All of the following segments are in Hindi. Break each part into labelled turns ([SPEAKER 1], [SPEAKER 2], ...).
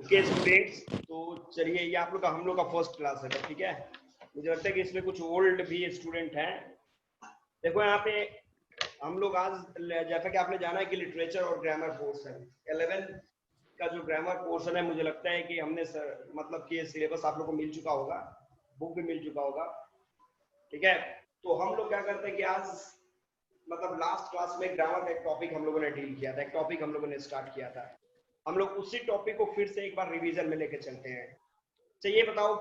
[SPEAKER 1] ओके स्टूडेंट्स, तो चलिए ये आप लोग का हम लोग का फर्स्ट क्लास है, ठीक है। मुझे लगता है कि इसमें कुछ ओल्ड भी स्टूडेंट हैं। देखो यहाँ पे हम लोग आज, जैसा कि आपने जाना है कि लिटरेचर और ग्रामर पोर्शन 11 का जो ग्रामर पोर्शन है, मुझे लगता है कि हमने मतलब कि सिलेबस आप लोग को मिल चुका होगा, बुक भी मिल चुका होगा, ठीक है। तो हम लोग क्या करते हैं कि आज मतलब लास्ट क्लास में ग्रामर का एक टॉपिक हम लोगों ने डील किया था, एक टॉपिक हम लोगों ने स्टार्ट किया था। हम लोग उसी टॉपिक को फिर से एक बार रिवीजन में लेके चलते हैं। तो ये बताओ,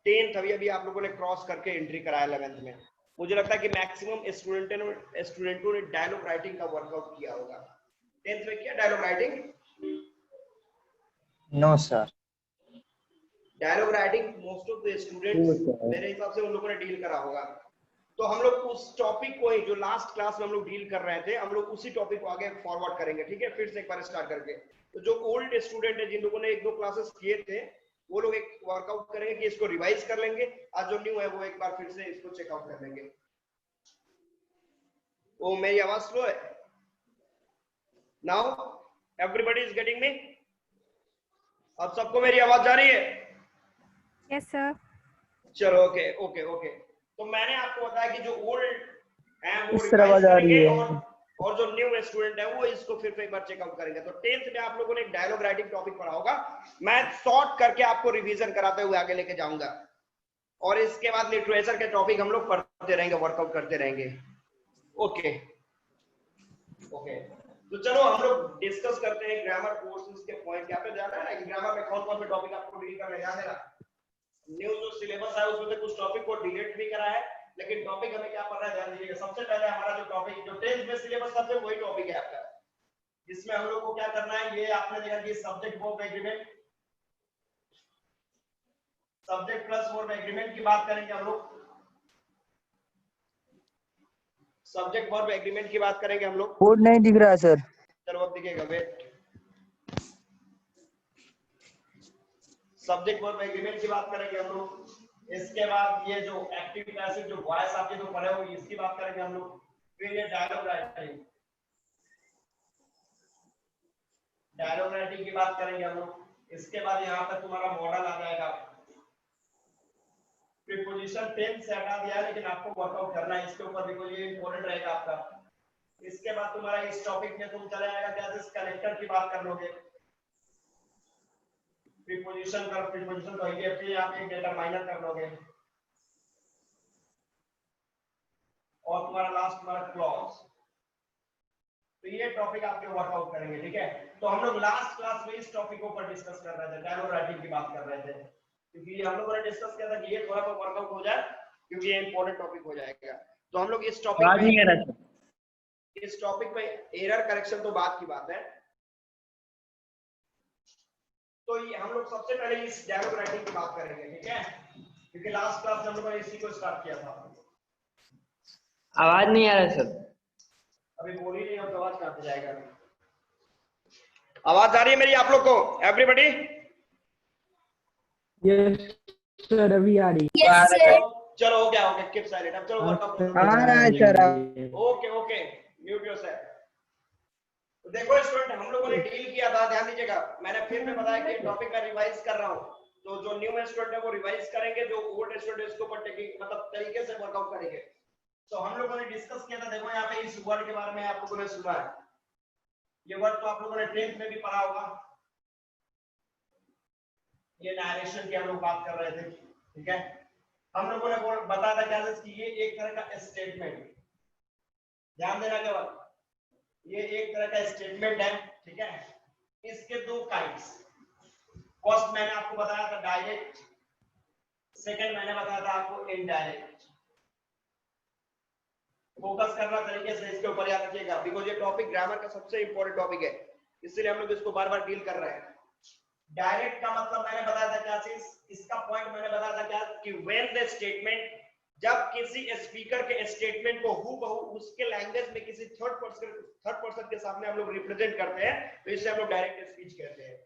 [SPEAKER 1] 10th अभी अभी आप लोगों ने क्रॉस करके एंट्री कराया 11th में। मुझे लगता है कि मैक्सिमम स्टूडेंटों ने डायलॉग राइटिंग का वर्कआउट किया होगा। 10th में किया dialogue writing?
[SPEAKER 2] No sir.
[SPEAKER 1] Dialogue writing most of the students मेरे हिसाब से उन लोगों ने डील करा होगा। तो हम लोग उस टॉपिक को ही जो लास्ट क्लास में हम लोग डील कर रहे थे, हम लोग उसी टॉपिक को आगे फॉरवर्ड करेंगे, ठीक है। फिर से एक बार स्टार्ट करके, तो जो ओल्ड स्टूडेंट है, जिन लोगों ने 1-2 क्लासेस किए थे, वो लोग एक वर्कआउट करेंगे कि इसको रिवाइज कर लेंगे। आज जो न्यू है वो एक बार फिर से इसको चेकआउट कर लेंगे। ओ मेरी आवाज स्लो है? Now everybody is getting me? अब सबको मेरी आवाज जा रही है?
[SPEAKER 3] Yes sir.
[SPEAKER 1] चलो ओके ओके ओके। तो मैंने आपको बताया कि जो ओल्ड है वो
[SPEAKER 2] इस तरह
[SPEAKER 1] रिवाइज
[SPEAKER 2] आ रही
[SPEAKER 1] करेंगे,
[SPEAKER 2] है
[SPEAKER 1] और जो न्यू स्टूडेंट है वो इसको फिर से एक बार चेकआउट करेंगे। तो 10th में आप लोगों ने एक डायलॉग राइटिंग टॉपिक पढ़ा होगा, मैं शॉर्ट करके आपको रिवीजन कराते हुए आगे लेके जाऊंगा, और इसके बाद लिटरेचर के टॉपिक हम लोग पढ़ते रहेंगे, वर्कआउट करते रहेंगे। Okay okay. तो चलो हम लोग डिस्कस करते हैं ग्रामर कोर्सेज के पॉइंट। क्या पे जाना है कि ग्रामर में कौन कौन से टॉपिक आपको डील करना है, याद है ना? न्यू जो सिलेबस है उसमें से कुछ टॉपिक को डिलीट भी करा है, लेकिन टॉपिक हमें क्या पढ़ना है ध्यान दीजिएगा। सबसे पहले हमारा जो टॉपिक, जो 10th में सिलेबस था, वही टॉपिक है आपका, जिसमें हम लोग को क्या करना है, ये आपने देखा कि subject verb agreement, subject plus verb agreement की बात करेंगे हम लोग। सब्जेक्ट वर्ब एग्रीमेंट की बात करेंगे हम लोग।
[SPEAKER 2] बोर्ड नहीं दिख रहा है सर।
[SPEAKER 1] चलो अब दिखेगा, वेट। सब्जेक्ट वर्ब एग्रीमेंट की बात करेंगे हम लोग। इसके बाद ये जो एक्टिव पैसिव जो वॉइस आपके जो पढ़े हो, इसकी बात करेंगे हम लोग। फिर ये डायलॉग राइटिंग, डायलॉग राइटिंग की बात करेंगे हम लोग। इसके बाद यहाँ पर तुम्हारा मॉडल आ जाएगा। प्रीपोजिशन 10 से हटा दिया है, लेकिन आपको वर्कआउट करना है इसके ऊपर, बिकॉज़ ये इंपॉर्टेंट रहेगा आपका। इसके बाद तुम्हारा इस टॉपिक में तुम चले आएगा क्या, इस कनेक्टर की बात कर लोगे। प्रीपोजिशन का प्रीपोजिशन तो है, फिर आप एक डिटरमाइनर कर लोगे, और तुम्हारा लास्ट तुम्हारा क्लॉज। तो ये टॉपिक आपके वर्कआउट करेंगे, ठीक है। तो हम लोग लास्ट क्लास में इस टॉपिक के ऊपर डिस्कस कर रहे थे, डायलॉग राइटिंग की बात कर रहे थे, क्योंकि हम लोगों ने डिस्कस किया था कि ये थोड़ा सा वर्कआउट हो जाए, क्योंकि ये इंपॉर्टेंट टॉपिक हो जाएगा। तो हम लोग इस टॉपिक पे एरर करेक्शन तो बात की बात है। तो ये हम लोग सबसे पहले इस डायलॉग राइटिंग की बात करेंगे, ठीक है, क्योंकि लास्ट क्लास में हम लोगों ने इसी को स्टार्ट किया था।
[SPEAKER 4] आवाज नहीं आ रहा सर।
[SPEAKER 1] अभी बोल ही नहीं, अब आवाज कहां से जाएगा? आवाज आ रही है मेरी आप लोग को, एवरीबॉडी?
[SPEAKER 5] यस सर, अभी आ रही है।
[SPEAKER 3] Yes sir.
[SPEAKER 1] चलो हो गया, ओके, कीप साइलेंट। अब चलो वर्कआउट
[SPEAKER 2] आ रहा है sir.
[SPEAKER 1] Okay okay, mute yourself. तो देखो स्टूडेंट, हम लोगों ने डील किया था, ध्यान दीजिएगा, मैंने फिर से बताया कि टॉपिक मैं रिवाइज कर रहा हूं। तो जो न्यू स्टूडेंट है वो रिवाइज करेंगे, जो ओल्ड स्टूडेंट है उसको पर मतलब तरीके से वर्कआउट करेंगे। तो हम लोगों ने डिस्कस किया था, देखो यहाँ पे इस वर्ड के बारे में आप लोगों ने सुना है, ये वर्ड तो आप लोगों ने 10th में भी पढ़ा होगा। ये नरेशन की हम लोग बात कर रहे थे, ठीक है। हम लोगों ने बताया था क्या कि ये एक तरह का स्टेटमेंट, ध्यान देना केवल, ये एक तरह का स्टेटमेंट है, ठीक है। इसके दो काइंड्स, फर्स्ट मैंने आपको बताया था डायरेक्ट, सेकंड मैंने बताया था आपको इनडायरेक्ट। फोकस करना तरीके से इसके ऊपर याद रखिएगा, बिकॉज़ ये टॉपिक ग्रामर का सबसे इंपॉर्टेंट टॉपिक है, इसलिए हम लोग इसको बार-बार डील कर रहे हैं। डायरेक्ट का मतलब मैंने बताया था क्या चीज, इसका पॉइंट मैंने बताया था क्या कि व्हेन द स्टेटमेंट, जब किसी स्पीकर के स्टेटमेंट को हूबहू उसके लैंग्वेज में किसी थर्ड पर्सन के सामने हम लोग रिप्रेजेंट करते हैं, तो इसे हम लोग डायरेक्ट स्पीच कहते हैं।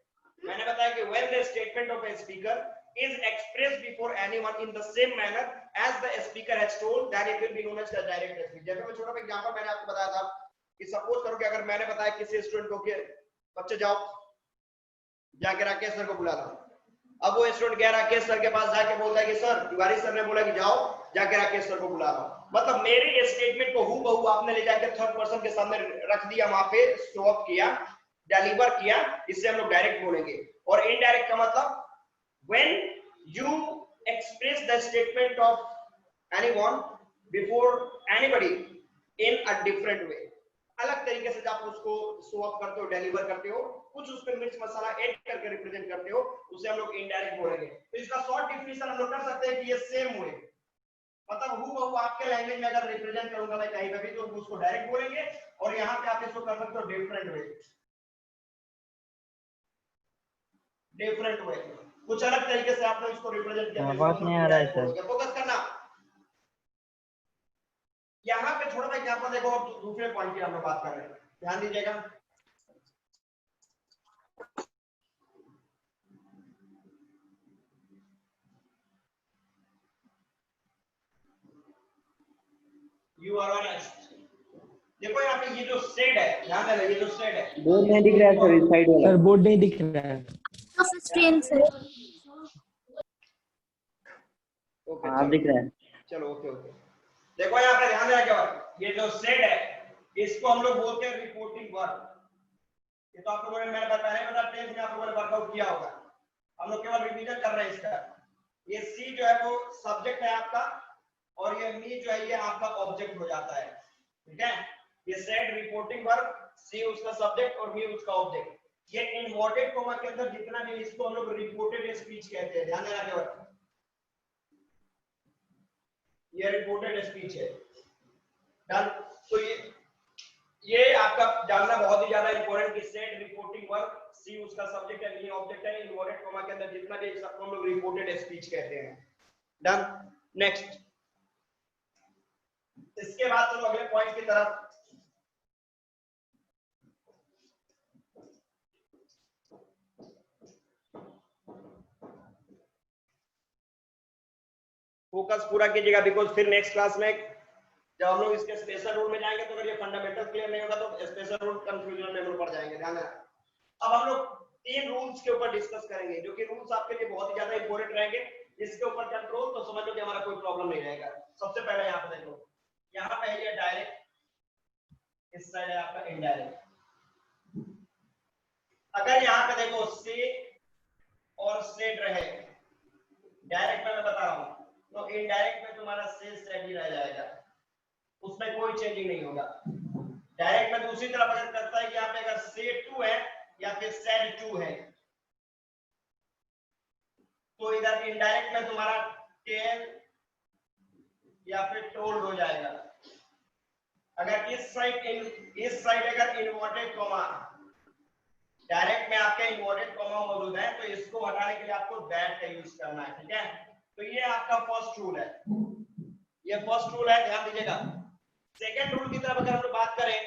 [SPEAKER 1] मैंने बताया कि when the statement of a speaker is expressed before anyone in the same manner as the speaker has told, then it will be known as the direct speech। जैसे मैं छोटा सा एग्जांपल मैंने आपको बताया था कि सपोज करो कि अगर मैंने बताया किसी स्टूडेंट को कि बच्चे जाओ जाके राकेश सर को बुला रहा हूँ। अब वो स्टूडेंट गया राकेश सर के पास, जाके बोलता है कि सर तिवारी सर ने बोला कि जाओ जाके राकेश सर को बुला रहा हूँ। मतलब मेरे स्टेटमेंट को हूबहू आपने ले जाके थर्ड पर्सन के सामने रख दिया, वहां पे शो ऑफ किया, डिलीवर किया, इससे हम लोग डायरेक्ट बोलेंगे। और इनडायरेक्ट का मतलब when you express the statement of anyone before anybody in a different way, अलग तरीके से आप उसको शो ऑफ करते हो, डिलीवर करते हो, कुछ उस पे मिर्च मसाला ऐड करके रिप्रेजेंट करते हो, उसे हम लोग इनडायरेक्ट बोलेंगे। तो इसका शॉर्ट डिफिनेशन हम लोग कर सकते हैं कि ये सेम वे, मतलब हूबहू आपके लैंग्वेज में अगर रिप्रेजेंट करूंगा मैं कहीं पे भी तो उसको डायरेक्ट बोलेंगे, और यहाँ पे आप इसको कर सकते हो डिफरेंट वे, डिफरेंट वे, कुछ अलग तरीके से आपने इसको रिप्रेजेंट किया।
[SPEAKER 2] आवाज नहीं आ रहा है सर।
[SPEAKER 1] फोकस करना यहाँ पे, छोड़ो भाई, यहाँ पर देखो अब दूसरे पॉइंट की हम लोग बात कर रहे हैं, ध्यान दीजिएगा। You are honest. देखो यहाँ पे ये जो सेड है, ध्यान देना, ये जो सेड है,
[SPEAKER 2] बोर्ड नहीं दिख रहा है सर, इस साइड वाला।
[SPEAKER 5] सर बोर्ड नहीं दिख रहा है।
[SPEAKER 1] ओके
[SPEAKER 2] हाँ दिख रहा है।
[SPEAKER 1] चलो ओके ओके। देखो यहाँ पे ध्यान देना क्या बात, ये जो सेड है इसको हम लोग बोलते हैं रिपोर्टिंग वर्ब। ये तो आप लोगों ने, मैंने पहले बता टेंथ में आप लोगों ने वर्कआउट किया होगा, हम लोग केवल रिवीजन कर रहे हैं इसका। ये सी जो है वो सब्जेक्ट है आपका, और ये मी जो है ये आपका ऑब्जेक्ट हो जाता है, ठीक है। ये सेड रिपोर्टिंग वर्ब, सी उसका सब्जेक्ट और मी उसका ऑब्जेक्ट। ये इनवर्टेड कॉमा के अंदर जितना भी, इसको हम लोग रिपोर्टेड स्पीच कहते हैं, ध्यान देना क्या बात, ये रिपोर्टेड स्पीच है। डन। तो ये आपका जानना बहुत ही ज्यादा इंपॉर्टेंट कि सेड रिपोर्टिंग वर्ब, सी उसका सब्जेक्ट है, मी ऑब्जेक्ट है, इनवर्टेड कॉमा के अंदर जितना भी, सबको हम लोग रिपोर्टेड स्पीच कहते हैं। डन। नेक्स्ट, इसके बाद चलो अगले पॉइंट की तरफ। फोकस पूरा कीजिएगा, बिकॉज फिर नेक्स्ट क्लास में जब हम लोग इसके स्पेशल रूल में जाएंगे तो अगर ये फंडामेंटल क्लियर नहीं होगा तो स्पेशल रूल कंफ्यूजन में हम लोग पड़ जाएंगे, ध्यान रखना। अब हम लोग 3 रूल्स के ऊपर डिस्कस करेंगे, जो कि रूल्स आपके लिए बहुत ही ज्यादा इंपॉर्टेंट रहेंगे। इसके ऊपर कंट्रोल तो समझ लो कि हमारा कोई प्रॉब्लम नहीं रहेगा। सबसे पहले यहाँ पे देखो, यहाँ पे है ये डायरेक्ट, इस साइड है आपका इनडायरेक्ट। अगर यहाँ पे देखो से और सेड रहे, डायरेक्ट में मैं बता रहा हूँ, तो इनडायरेक्ट में तुम्हारा से सेड ही रह जाएगा, उसमें कोई चेंजिंग नहीं होगा। डायरेक्ट में दूसरी तरफ अगर करता है कि यहाँ पे अगर सेड टू है या फिर सेड टू है, तो इधर इनडायरेक्ट में तुम्हारा टेल या फिर टोल्ड हो जाएगा। अगर इस साइड अगर इन्वर्टेड कॉमा, डायरेक्ट में आपके इन्वर्टेड कॉमा मौजूद है, तो इसको हटाने के लिए आपको दैट का यूज करना है, ठीक है। तो ये आपका फर्स्ट रूल है, ये फर्स्ट रूल है, ध्यान दीजिएगा। सेकेंड रूल की तरफ अगर हम लोग बात करें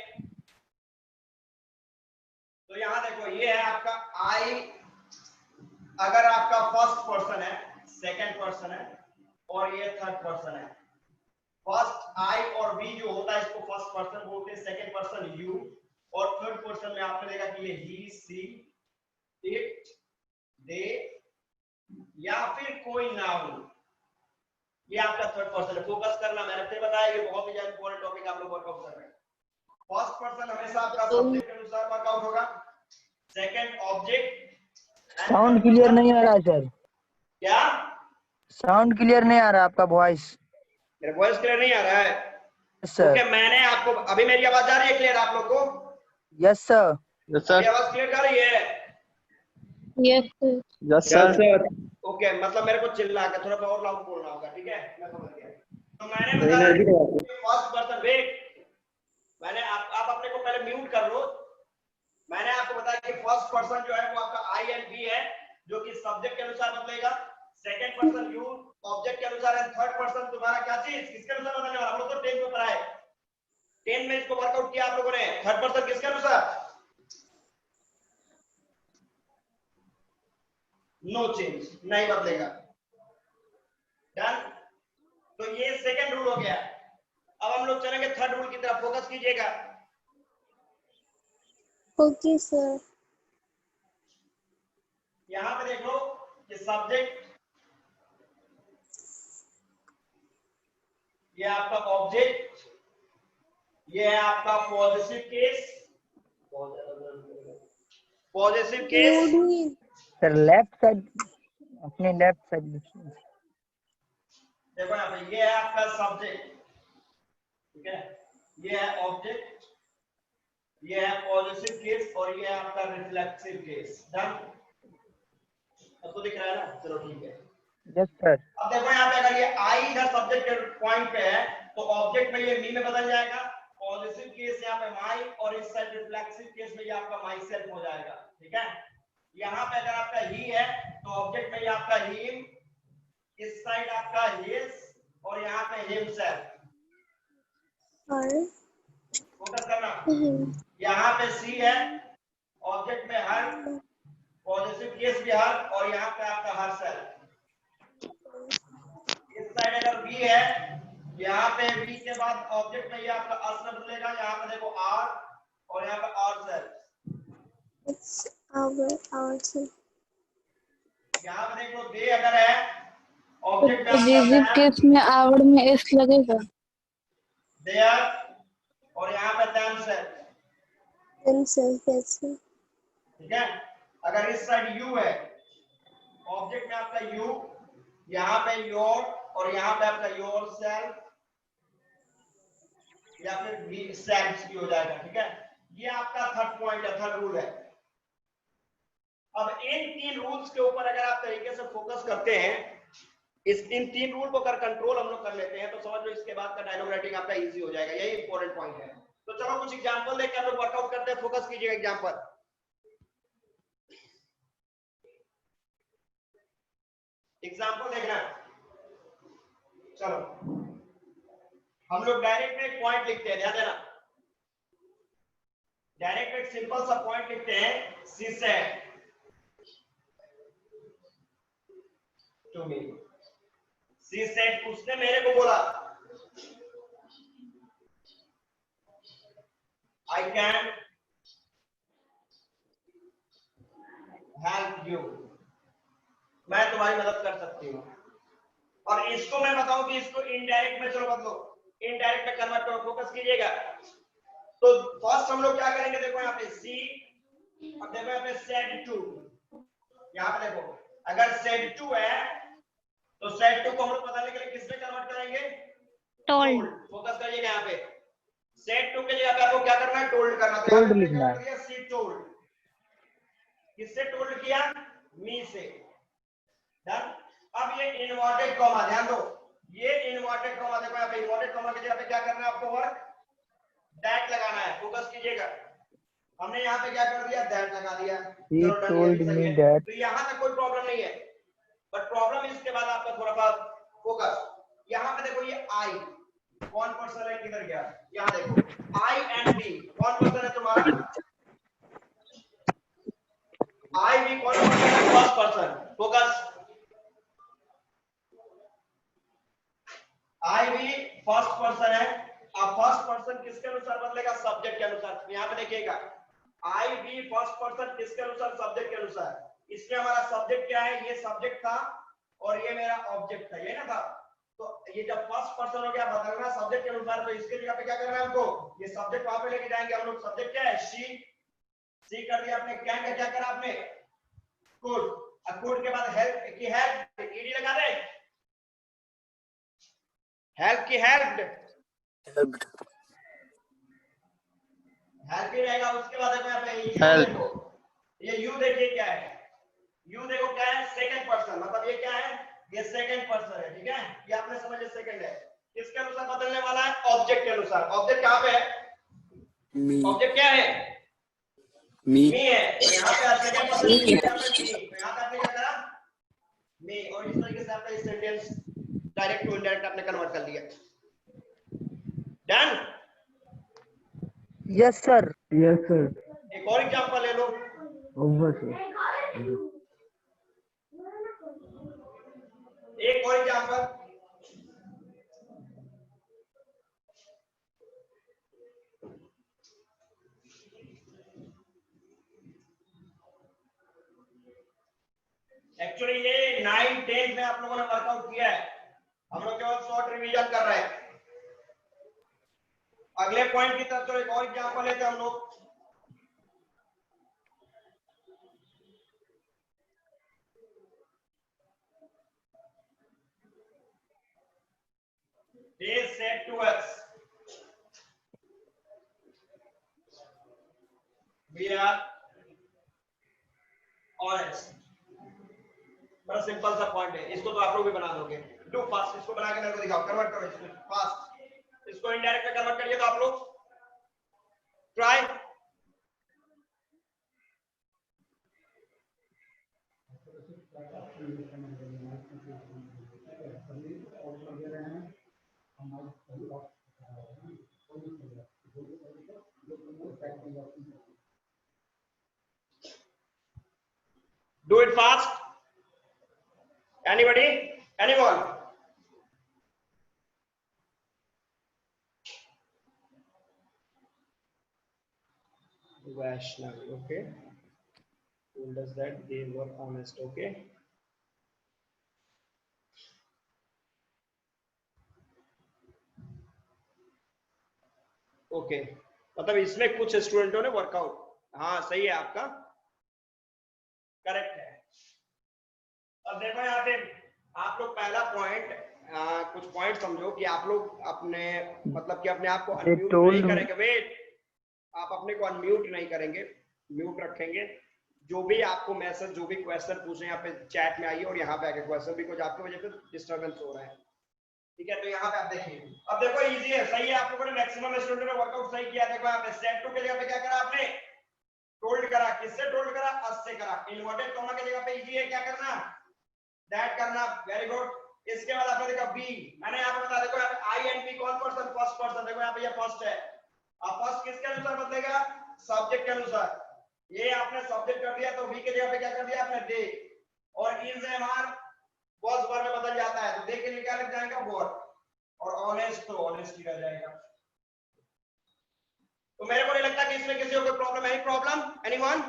[SPEAKER 1] तो यहां देखो, ये है आपका आई, अगर आपका फर्स्ट पर्सन है, सेकेंड पर्सन है और ये थर्ड पर्सन है। फर्स्ट आई और वी जो होता है इसको फर्स्ट पर्सन बोलते हैं, सेकेंड पर्सन यू, और थर्ड पर्सन में आपने देखा कि ये ही, सी, इट, दे या फिर कोई नाउन, ये आपका थर्ड पर्सन है। फोकस करना, मैंने फिर बताया ये बहुत ही ज्यादा इंपॉर्टेंट टॉपिक आप लोग वर्कआउट कर रहे हैं। फर्स्ट पर्सन हमेशा आपका सब्जेक्ट के अनुसार वर्कआउट होगा, सेकंड ऑब्जेक्ट।
[SPEAKER 2] साउंड क्लियर नहीं आ रहा है सर।
[SPEAKER 1] क्या
[SPEAKER 2] साउंड क्लियर नहीं आ रहा आपका वॉइस।
[SPEAKER 1] मेरा वॉइस क्लियर नहीं आ रहा है?
[SPEAKER 2] सर
[SPEAKER 1] ओके, मैंने आपको, अभी मेरी आवाज आ रही है क्लियर आप लोग को?
[SPEAKER 2] Yes sir.
[SPEAKER 1] मेरी आवाज क्लियर आ रही है?
[SPEAKER 2] Yes sir.
[SPEAKER 1] ओके, मतलब मेरे को चिल्ला के थोड़ा और लाउड बोलना होगा, ठीक है, मैं समझ गया। तो मैंने बताया फर्स्ट पर्सन, वेट, मैंने आप अपने को पहले म्यूट कर लो। मैंने आपको बताया कि फर्स्ट पर्सन जो है वो आपका आई एंड बी है, जो कि सब्जेक्ट के अनुसार बदलेगा। सेकंड पर्सन यू ऑब्जेक्ट के अनुसार है। थर्ड पर्सन तुम्हारा क्या चीज, किसके अनुसार बदलने वाला? हम लोग तो 10 में पढ़ा है, 10 में इसको वर्कआउट किया आप लोगों ने। थर्ड पर्सन किसके अनुसार? नो चेंज, नहीं बदलेगा। डन। तो ये सेकंड रूल हो गया। अब हम लोग चलेंगे थर्ड रूल की तरफ, फोकस कीजिएगा।
[SPEAKER 6] Okay sir.
[SPEAKER 1] यहाँ पे देख लो ये सब्जेक्ट, ये आपका ऑब्जेक्ट, ये है आपका positive case, positive case,
[SPEAKER 2] sir left side, अपने लेफ्ट साइड देखिए।
[SPEAKER 1] देखो यहाँ पे ये है आपका सब्जेक्ट, ठीक है, ये है ऑब्जेक्ट, ये है पॉजिटिव केस और ये है आपका रिफ्लेक्सिव केस। डन, अब तो दिख रहा है ना, चलो ठीक है।
[SPEAKER 2] Yes sir.
[SPEAKER 1] अब देखो यहाँ पे अगर ये आई इधर सब्जेक्ट के पॉइंट पे है तो ऑब्जेक्ट में ये मी में बदल जाएगा, पॉजिटिव केस यहाँ पे माई और इस साइड रिफ्लेक्सिव केस में ये आपका माई सेल्फ हो जाएगा, ठीक है। यहाँ पे अगर आपका ही है तो ऑब्जेक्ट में ये आपका हिम, इस साइड आपका हिज और यहाँ पे हिमसेल्फ। फोकस करना, यहाँ पे सी है, ऑब्जेक्ट में हर, पॉजिटिव केस भी हर और यहाँ पे आपका हर सेल्फ। इस साइड अगर बी है, यहाँ पे बी के बाद ऑब्जेक्ट में ये आपका अस में बदलेगा, यहाँ पे देखो आर और यहाँ पे आर सेल्फ। यहाँ पे देखो दे अगर है, ऑब्जेक्ट में आपका
[SPEAKER 6] केस में आवड़ में एस लगेगा,
[SPEAKER 1] देयर और यहाँ पे देम सेल्फ, ठीक है। अगर इस साइड यू है, ऑब्जेक्ट में आपका यू, यहाँ पे योर और यहाँ पे आपका योर सेल्फ या फिर वी सेल्फ भी हो जाएगा, ठीक है। ये आपका थर्ड पॉइंट है, थर्ड रूल है। अब इन तीन रूल्स के ऊपर अगर आप तरीके से फोकस करते हैं, इन तीन रूल को अगर कंट्रोल हम लोग कर लेते हैं तो समझ लो इसके बाद का डायलॉग राइटिंग आपका इजी हो जाएगा। यही इंपॉर्टेंट पॉइंट है। तो चलो कुछ एग्जांपल देखकर हम लोग वर्कआउट करते हैं, फोकस कीजिएगा एग्जांपल। एग्जांपल देखना, चलो हम लोग डायरेक्ट में एक पॉइंट लिखते हैं, ध्यान देना। डायरेक्ट में एक सिंपल सा पॉइंट लिखते हैं, she said to me, she said उसने मेरे को बोला, आई कैन हेल्प यू, मैं तुम्हारी मदद कर सकती हूँ। और इसको मैं बताऊं कि इसको इनडायरेक्ट में, चलो बदलो, इनडायरेक्ट में कन्वर्ट करो, फोकस कीजिएगा। तो फर्स्ट हम लोग क्या करेंगे, देखो यहाँ पे सी, अब देखो यहाँ पे सेड टू, यहाँ पे देखो अगर सेड टू है तो सेड टू को हम लोग बताने के लिए किसमें कन्वर्ट करेंगे,
[SPEAKER 3] टोल्ड।
[SPEAKER 1] फोकस करिएगा यहाँ पे, सेड टू के जगह पे आपको क्या करना है, टोल्ड करना। तो
[SPEAKER 2] टोल्ड लिखना है।
[SPEAKER 1] सी टोल्ड, किससे टोल्ड किया, मी से। डन। अब ये इनवर्टेड कॉमा, ध्यान दो, ये इनवर्टेड कॉमा, देखो यहाँ पे इनवर्टेड कॉमा की जगह पे क्या करना है आपको, वर्क दैट लगाना है, फोकस कीजिएगा। हमने यहाँ पे क्या कर दिया, दैट लगा दिया।
[SPEAKER 2] He told me that।
[SPEAKER 1] तो यहाँ तक कोई प्रॉब्लम नहीं है, बट प्रॉब्लम इसके बाद आपका थोड़ा सा फोकस, यहाँ पे देखो ये आई कौन पर्सन है, किधर गया, यहाँ देखो आई एंड बी कौन पर्सन है तुम्हारा, आई बी कौन पर्सन है, फर्स्ट पर्सन। फोकस, आई भी फर्स्ट पर्सन है। अब फर्स्ट पर्सन किसके अनुसार बदलेगा, सब्जेक्ट के अनुसार। यहाँ पे देखिएगा आई भी फर्स्ट पर्सन किसके अनुसार, सब्जेक्ट के अनुसार। इसमें हमारा सब्जेक्ट क्या है, ये सब्जेक्ट था और ये मेरा ऑब्जेक्ट था, ये ना था। तो ये जब फर्स्ट पर्सन हो गया, बदलना सब्जेक्ट के अनुसार, तो इसके जगह पे क्या करना है हमको, ये सब्जेक्ट वहां पे लेके जाएंगे हम लोग। सब्जेक्ट क्या है, सी कर दिया आपने, कैन का क्या करा आपने, कुड। अब कुड के बाद हेल्प की, हेल्प ईडी लगा दे, हेल्प की हेल्प्ड, हेल्प ही रहेगा। उसके बाद देखो यहाँ पे यू देखो, ये यू देखिए क्या है, यू देखो क्या है, सेकंड पर्सन, मतलब ये क्या है, ये सेकंड पर्सन है, ठीक है। ये आपने समझ लिया, सेकंड है। किसके अनुसार बदलने वाला है, ऑब्जेक्ट के अनुसार। ऑब्जेक्ट कहाँ पे है, ऑब्जेक्ट क्या है, मी है। तो यहाँ पे सेकंड पर्सन मी, तो यहाँ पे आपने क्या करा, मी। और इस तरीके से आपका सेंटेंस डायरेक्ट टू इनडायरेक्ट आपने कन्वर्ट कर लिया। Done.
[SPEAKER 2] Yes sir.
[SPEAKER 5] Yes sir.
[SPEAKER 1] एक और एग्जांपल ले लो,
[SPEAKER 5] ओवर सर।
[SPEAKER 1] एक और एग्जांपल, एक्चुअली ये 9 10 में आप लोगों ने वर्कआउट किया है, हम लोग केवल शॉर्ट रिवीजन कर रहे हैं। अगले पॉइंट की तरफ तो एक और एग्जांपल लेते हैं हम लोग। They said to us, we are honest। बड़ा सिंपल सा पॉइंट है, इसको तो आप लोग भी बना दोगे। डू फास्ट, इसको बना के मेरे को दिखाओ, कन्वर्ट करो इसको फास्ट, इसको इनडायरेक्ट में कन्वर्ट करिए तो आप लोग try. Do it fast. Anybody? Anyone? Vaishnavi, okay. Told us that they were honest, okay. Okay मतलब इसमें कुछ स्टूडेंटों ने वर्कआउट, हाँ सही है आपका, करेक्ट है। अब देखो यहाँ पे आप लोग पहला पॉइंट, कुछ पॉइंट समझो कि आप लोग अपने मतलब कि अपने आप को अनम्यूट नहीं करेंगे। वेट, आप अपने को अनम्यूट नहीं करेंगे, म्यूट रखेंगे। जो भी आपको मैसेज, जो भी क्वेश्चन पूछे यहाँ पे चैट में आइए और यहाँ पे आके क्वेश्चन भी कुछ आपकी वजह से डिस्टर्बेंस हो रहा है, ठीक है। तो यहाँ पे आप देखिए, अब देखो इजी है, सही है, आप लोगों ने मैक्सिमम स्टूडेंट ने वर्कआउट सही किया। देखो यहाँ पे सेट टू की जगह पे क्या करा आपने, टोल्ड करा। किससे टोल्ड करा, अस से करा। इन्वर्टेड कॉमा की जगह पे इजी है क्या करना, दैट करना, वेरी गुड। इसके बाद आपने देखा बी, मैंने यहाँ पे बता, देखो यहाँ पे आई एंड बी कौन पर्सन, फर्स्ट पर्सन। देखो यहाँ पे ये फर्स्ट है, अब फर्स्ट किसके अनुसार बदलेगा, सब्जेक्ट के अनुसार। ये आपने सब्जेक्ट कर दिया तो बी की जगह पे क्या कर दिया आपने, दे। और इज एमआर वाज वर्ब में बदल जाता है, तो दे के लिए क्या लग जाएगा, वर। और ऑनेस्ट तो ऑनेस्टी रह जाएगा। तो मेरे को नहीं लगता कि इसमें किसी को कोई प्रॉब्लम है। Problem anyone?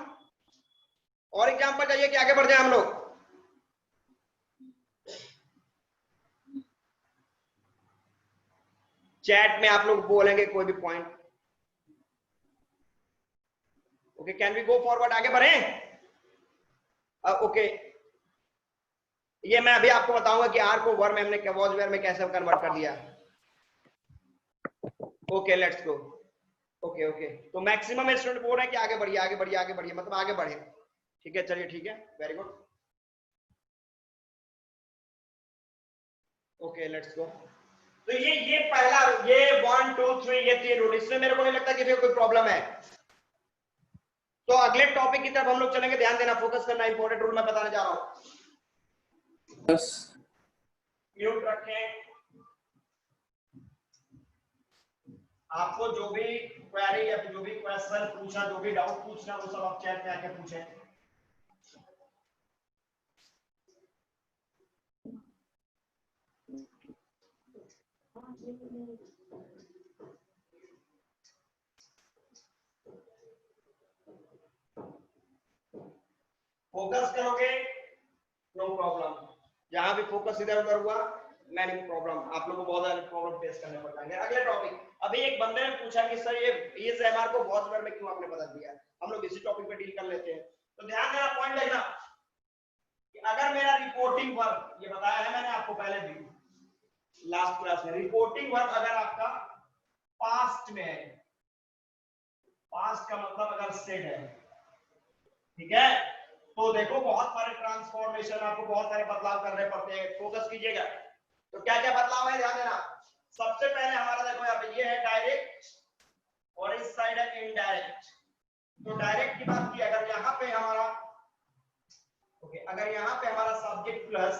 [SPEAKER 1] और एग्जांपल चाहिए कि आगे बढ़ जाए हम लोग? चैट में आप लोग बोलेंगे कोई भी point. Okay, can we go forward, आगे बढ़े? ओके, ये मैं अभी आपको बताऊंगा कि आर को वर्ब में हमने वॉज वेयर में कैसे कन्वर्ट कर दिया। Okay let's go. Okay okay, तो मैक्सिमम स्टूडेंट बोल रहे हैं कि आगे बढ़िए आगे बढ़िए आगे बढ़िए, मतलब आगे बढ़े, ठीक है। चलिए ठीक है, वेरी गुड। ओके लेट्स गो। तो ये पहला, ये 1 2 3 ये 3 रूल, इसमें मेरे को नहीं लगता कि कोई प्रॉब्लम है। तो अगले टॉपिक की तरफ हम लोग चलेंगे, ध्यान देना, फोकस करना, इंपॉर्टेंट रूल मैं बताने जा रहा हूं। म्यूट रखें। आपको जो भी क्वेरी या जो भी क्वेश्चन पूछना, जो भी डाउट पूछना, वो सब आप चैट में आके पूछें। फोकस करोगे नो प्रॉब्लम, जहां भी फोकस इधर उधर हुआ नहीं प्रॉब्लम, आप लोगों को बहुत ज्यादा प्रॉब्लम फेस करने पड़ जाएंगे। अगले टॉपिक, अभी एक बंदे ने पूछा कि सर ये एमआर को वॉज वर्ब में क्यों आपने बदल दिया। हम लोग इसी टॉपिक पे डील कर लेते हैं। तो ध्यान देना, पॉइंट देखना कि अगर मेरा रिपोर्टिंग वर्ब, ये बताया है मैंने आपको पहले भी लास्ट क्लास में, रिपोर्टिंग वर्ब अगर आपका पास्ट में है, पास्ट का मतलब अगर सेड है, ठीक है, तो देखो बहुत सारे ट्रांसफॉर्मेशन, आपको बहुत सारे बदलाव करने पड़ते हैं। फोकस कीजिएगा। तो क्या क्या बदलाव है ध्यान देना। सबसे पहले हमारा देखो यहाँ पे ये है डायरेक्ट और इस साइड है इनडायरेक्ट। तो डायरेक्ट की बात की, अगर यहाँ पे हमारा अगर यहाँ पे हमारा सब्जेक्ट प्लस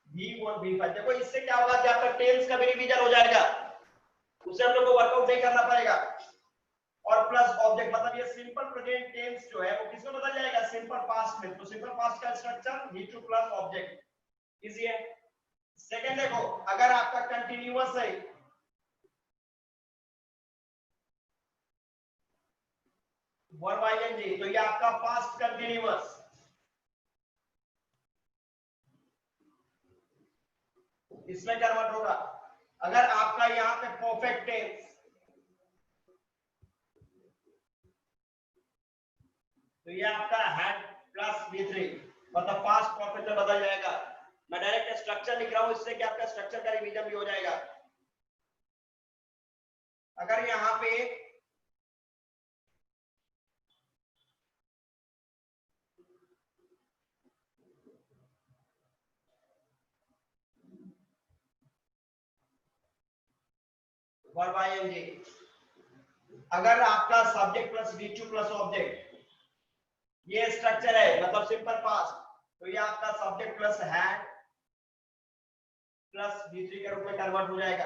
[SPEAKER 1] V1 V5, देखो इससे क्या होगा कि आपका टेंस का भी रिवीजन हो जाएगा, उसे हम लोग को वर्कआउट नहीं करना पड़ेगा। और प्लस ऑब्जेक्ट, मतलब ये सिंपल प्रेजेंट टेंस जो है वो किसमें बदल जाएगा, सिंपल पास्ट में। तो सिंपल पास्ट का structure V2 plus object, easy है। सेकंड देखो, अगर आपका कंटिन्यूअस है, वर्ब आईएनजी, तो ये आपका पास्ट कंटिन्यूअस, इसमें कन्वर्ट होगा। अगर आपका यहाँ पे परफेक्ट टेंस, तो ये आपका हैड प्लस V3 मतलब पास्ट परफेक्ट में बदल जाएगा। मैं डायरेक्ट स्ट्रक्चर लिख रहा हूं इससे कि आपका स्ट्रक्चर का रिवीजन भी हो जाएगा। अगर यहाँ पे वर्ब आईएनजी, अगर आपका subject plus V2 plus object ये स्ट्रक्चर है मतलब सिंपल पास्ट, तो ये आपका subject plus had plus V3 के रूप में कन्वर्ट हो जाएगा।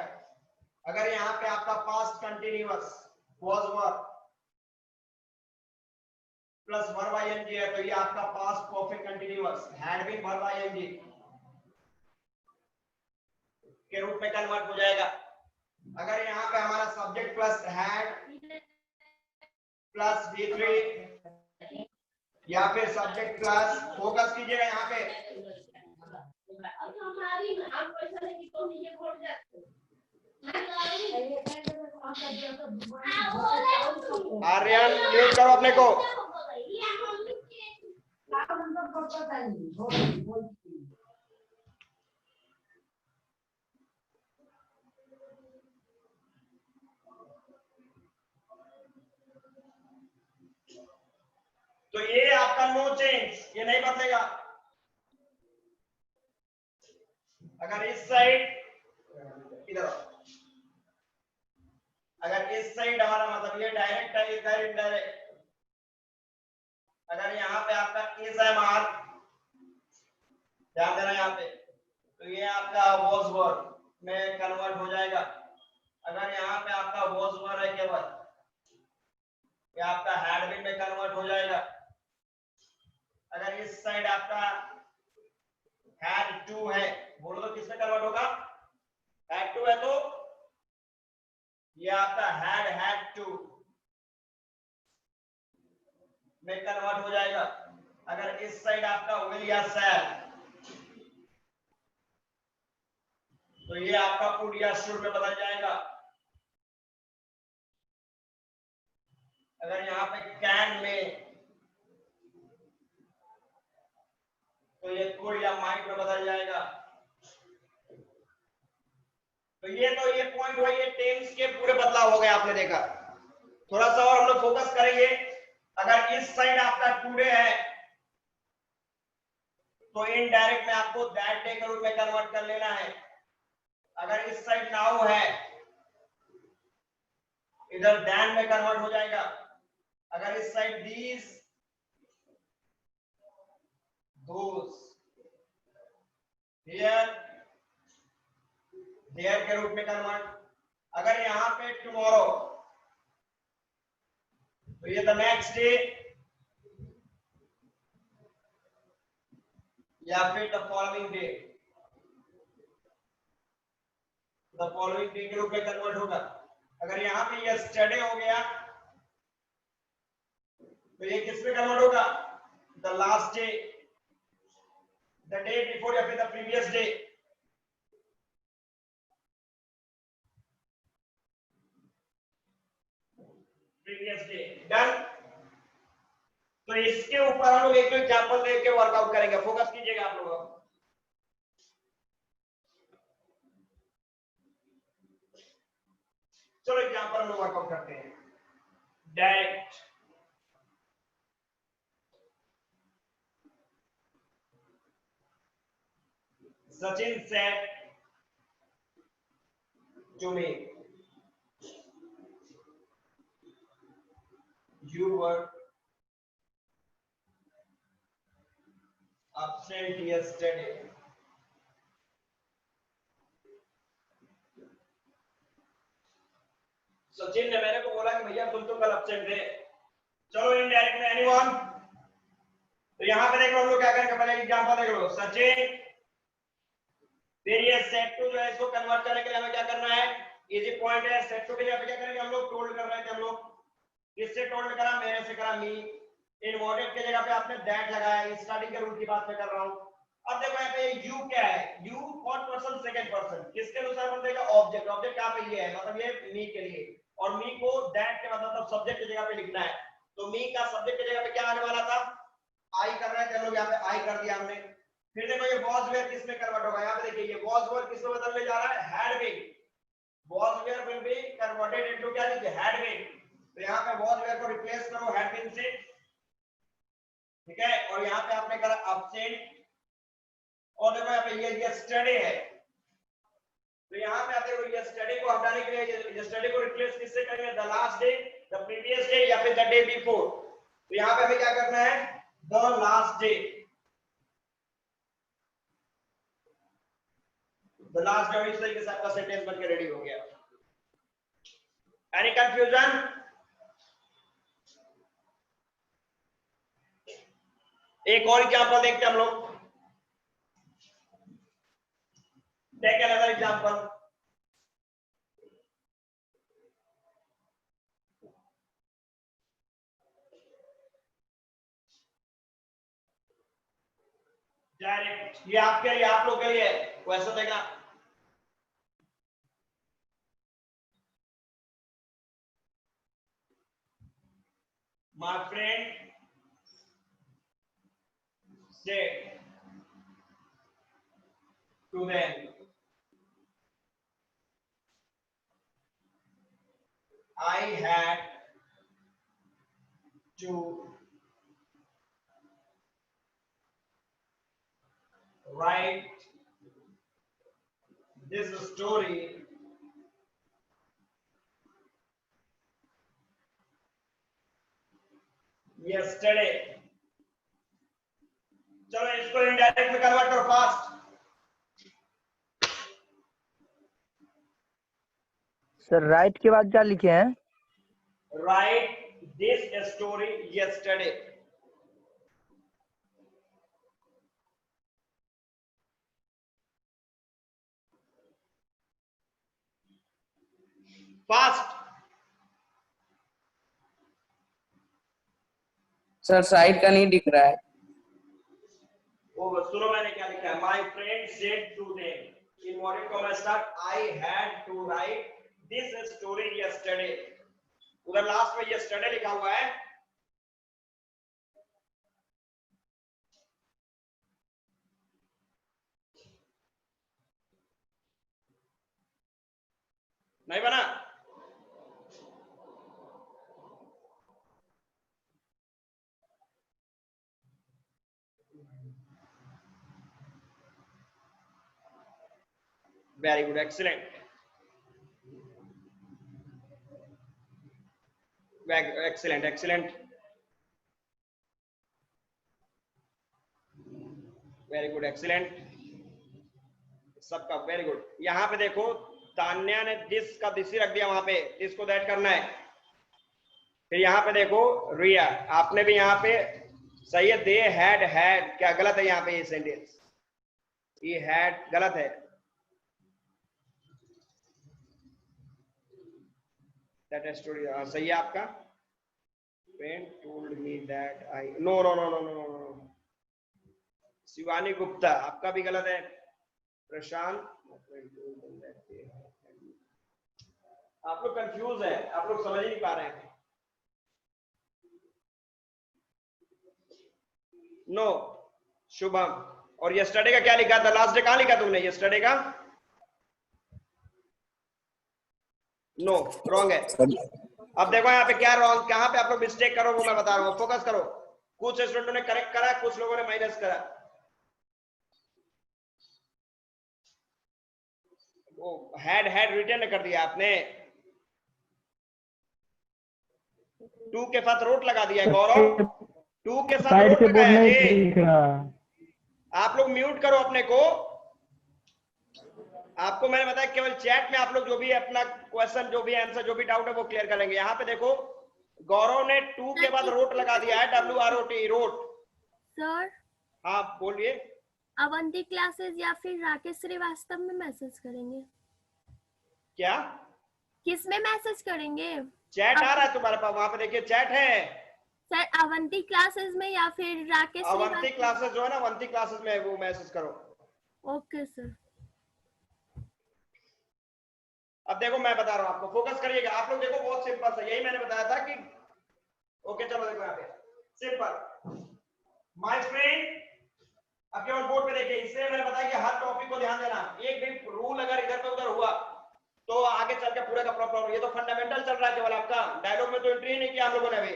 [SPEAKER 1] अगर यहाँ पे आपका past continuous was verb plus verb ING है, तो ये आपका past perfect continuous had been verb ING के रूप में कन्वर्ट हो जाएगा। अगर यहाँ पे हमारा subject plus had plus V3 या फिर सब्जेक्ट प्लस, फोकस कीजिएगा यहाँ पे, आर्यन म्यूट करो अपने को। तो ये आपका नो चेंज, ये नहीं बदलेगा। अगर इस साइड इधर, अगर इस साइड हमारा मतलब ये डायरेक्ट है, इधर इनडायरेक्ट, अगर यहाँ पे आपका इस है मार्क, ध्यान देना यहाँ पे, तो ये आपका वॉज वर्ब में कन्वर्ट हो जाएगा। अगर यहाँ पे आपका वॉज वर्ब है केवल, ये आपका हैड बीन में कन्वर्ट हो जाएगा। अगर इस साइड आपका हैड टू है, बोलो तो किसमें कन्वर्ट होगा? हैड टू है तो ये आपका हैड टू में कन्वर्ट हो जाएगा। अगर इस साइड आपका विल या शैल, तो ये आपका वुड या शुड में बदल जाएगा। अगर यहाँ पे कैन में, तो ये कुड या माइट में बदल जाएगा। तो ये पॉइंट हुआ, ये टेंस के पूरे बदलाव हो गए, आपने देखा। थोड़ा सा और हम लोग फोकस करेंगे। अगर इस साइड आपका टुडे है, तो इनडायरेक्ट में आपको दैट डे के रूप में कन्वर्ट कर लेना है। अगर इस साइड नाउ है, इधर दैन में कन्वर्ट हो जाएगा। अगर इस side these, those, here, there के रूप में कन्वर्ट। अगर यहाँ पे टुमारो, तो ये द नेक्स्ट डे या फिर the following day, the following day के रूप में कन्वर्ट होगा। अगर यहाँ पे यस्टरडे हो गया, तो ये किस में कन्वर्ट होगा? The last day, the day before या फिर the previous day. Previous day done. तो इसके ऊपर हम लोग एक एग्जांपल देख के वर्कआउट करेंगे, फोकस कीजिएगा आप लोग। चलो एग्जांपल हम लोग वर्कआउट करते हैं direct. Sachin said to me, you were absent yesterday. Sachin ने मेरे को बोला कि भैया तुम तो कल absent थे। चलो इनडायरेक्ट में एनीवन, तो यहां पे देख लो हम लोग क्या करेंगे। पहले एग्जांपल देख लो, सचिन, फिर ये सेट टू जो है इसको कन्वर्ट करने के लिए हमें क्या करना है? इजी पॉइंट है। सेट टू के लिए क्या करेंगे हम लोग? टोल्ड कर रहे थे हम लोग, किससे टोल्ड करा? मेरे से करा, मी। इनवर्टेड की जगह पे आपने दैट लगाया। स्टार्टिंग के रूल की बात मैं कर रहा हूं। अब देखो यहाँ पे यू क्या है, you first person second person, किसके अनुसार बनेगा, ऑब्जेक्ट, ऑब्जेक्ट कहां पे ये है, मतलब ये मी के लिए, और मी को दैट के मतलब सब्जेक्ट की जगह पे लिखना है, तो मी का सब्जेक्ट की जगह पे क्या आने वाला था, आई कर रहे थे हम लोग, यहाँ पे आई कर दिया हमने। फिर देखो ये वॉज वेयर किस में कन्वर्ट होगा, यहाँ पे देखिए ये वॉज वेयर किस में बदलने जा रहा है, had been, was were will be converted into क्या लीजिए, हैड बीन, तो यहाँ पे वॉज वेयर को रिप्लेस करो हैड बीन से, ठीक है, और यहाँ पे आपने करा अब्सेंट, और देखो यहाँ पे ये यस्टरडे है, तो यहाँ पे आप देखो यस्टरडे को हटाने के लिए यस्टरडे को रिप्लेस किससे करेंगे, the last day, the previous day, या फिर द डे बिफोर, तो यहाँ पे हमें क्या करना है, the last day, the last day, इस तरीके से आपका सेंटेंस बनकर रेडी हो गया। Any confusion? एक और एग्जांपल देखते हैं हम लोग, टेक अनदर एग्जांपल। डायरेक्ट ये आपके लिए, आप लोग के लिए क्वेश्चन देगा, my friend said to them, I had to write this story yesterday। चलो इसको इनडायरेक्ट में कन्वर्ट करो फास्ट।
[SPEAKER 2] सर राइट के बाद क्या लिखे हैं?
[SPEAKER 1] Right this story yesterday। Fast.
[SPEAKER 4] Sir side का नहीं दिख रहा है।
[SPEAKER 1] वो सुनो मैंने क्या लिखा है, my friend said to them, in inverted comma start, I had to write this story yesterday। उधर लास्ट में yesterday लिखा हुआ है, नहीं बना? Very good, excellent, excellent excellent, very good, excellent, सबका वेरी गुड। यहाँ पे देखो तान्या ने दिस का दिस ही रख दिया, वहां पे दिस को दैट करना है। फिर यहाँ पे देखो रिया, आपने भी यहाँ पे सही है, दे हैड, क्या गलत है यहाँ पे, ये सेंटेंस ये हैड गलत है, दैट स्टोरी सही है आपका। Friend told me that I, no no no no no no, Shivani Gupta आपका भी गलत है। प्रशांत, आप लोग कंफ्यूज है, आप लोग समझ ही नहीं पा रहे हैं। नो शुभम, और यस्टरडे का क्या लिखा था, लास्ट डे कहां लिखा तुमने यस्टरडे का? नो रॉन्ग है। अब देखो यहाँ पे क्या रॉन्ग, कहां पे आप लोग मिस्टेक करो वो मैं बता रहा हूँ, फोकस करो। कुछ स्टूडेंटों ने करेक्ट करा, कुछ लोगों ने माइनस करा। वो हैड रिटर्न कर दिया आपने, टू के साथ रोट लगा दिया है गौरव, टू के साथ रोट लगाया है। आप लोग म्यूट करो अपने को। आपको मैंने बताया केवल चैट में आप लोग जो भी अपना क्वेश्चन, जो भी आंसर, जो भी डाउट है वो क्लियर करेंगे। यहाँ पे देखो गौरव ने टू के बाद रोट लगा दिया है, WROT रोट।
[SPEAKER 3] सर
[SPEAKER 1] हाँ बोलिए।
[SPEAKER 3] अवंती क्लासेस या फिर राकेश श्रीवास्तव में मैसेज करेंगे?
[SPEAKER 1] क्या
[SPEAKER 3] किस में मैसेज करेंगे?
[SPEAKER 1] चैट आ रहा है तुम्हारे पास, वहां पे देखिए चैट है।
[SPEAKER 3] सर अवंती क्लासेस में या फिर राकेश
[SPEAKER 1] अवंती क्लासेस जो है ना, अवंती क्लासेस में वो मैसेज करो।
[SPEAKER 3] Okay sir.
[SPEAKER 1] अब देखो मैं बता रहा हूं आपको, फोकस करिएगा आप लोग। देखो बहुत सिंपल सा, यही मैंने बताया था कि ओके चलो देखो यहाँ पे सिंपल माय फ्रेंड। अब केवल बोर्ड पे देखिए, इससे मैंने बताया कि हर टॉपिक को ध्यान देना। एक भी रूल अगर इधर पे उधर हुआ तो आगे चल के पूरा का प्रॉब्लम। ये तो फंडामेंटल चल रहा है केवल आपका, डायलॉग में तो एंट्री नहीं किया हम लोगों ने अभी।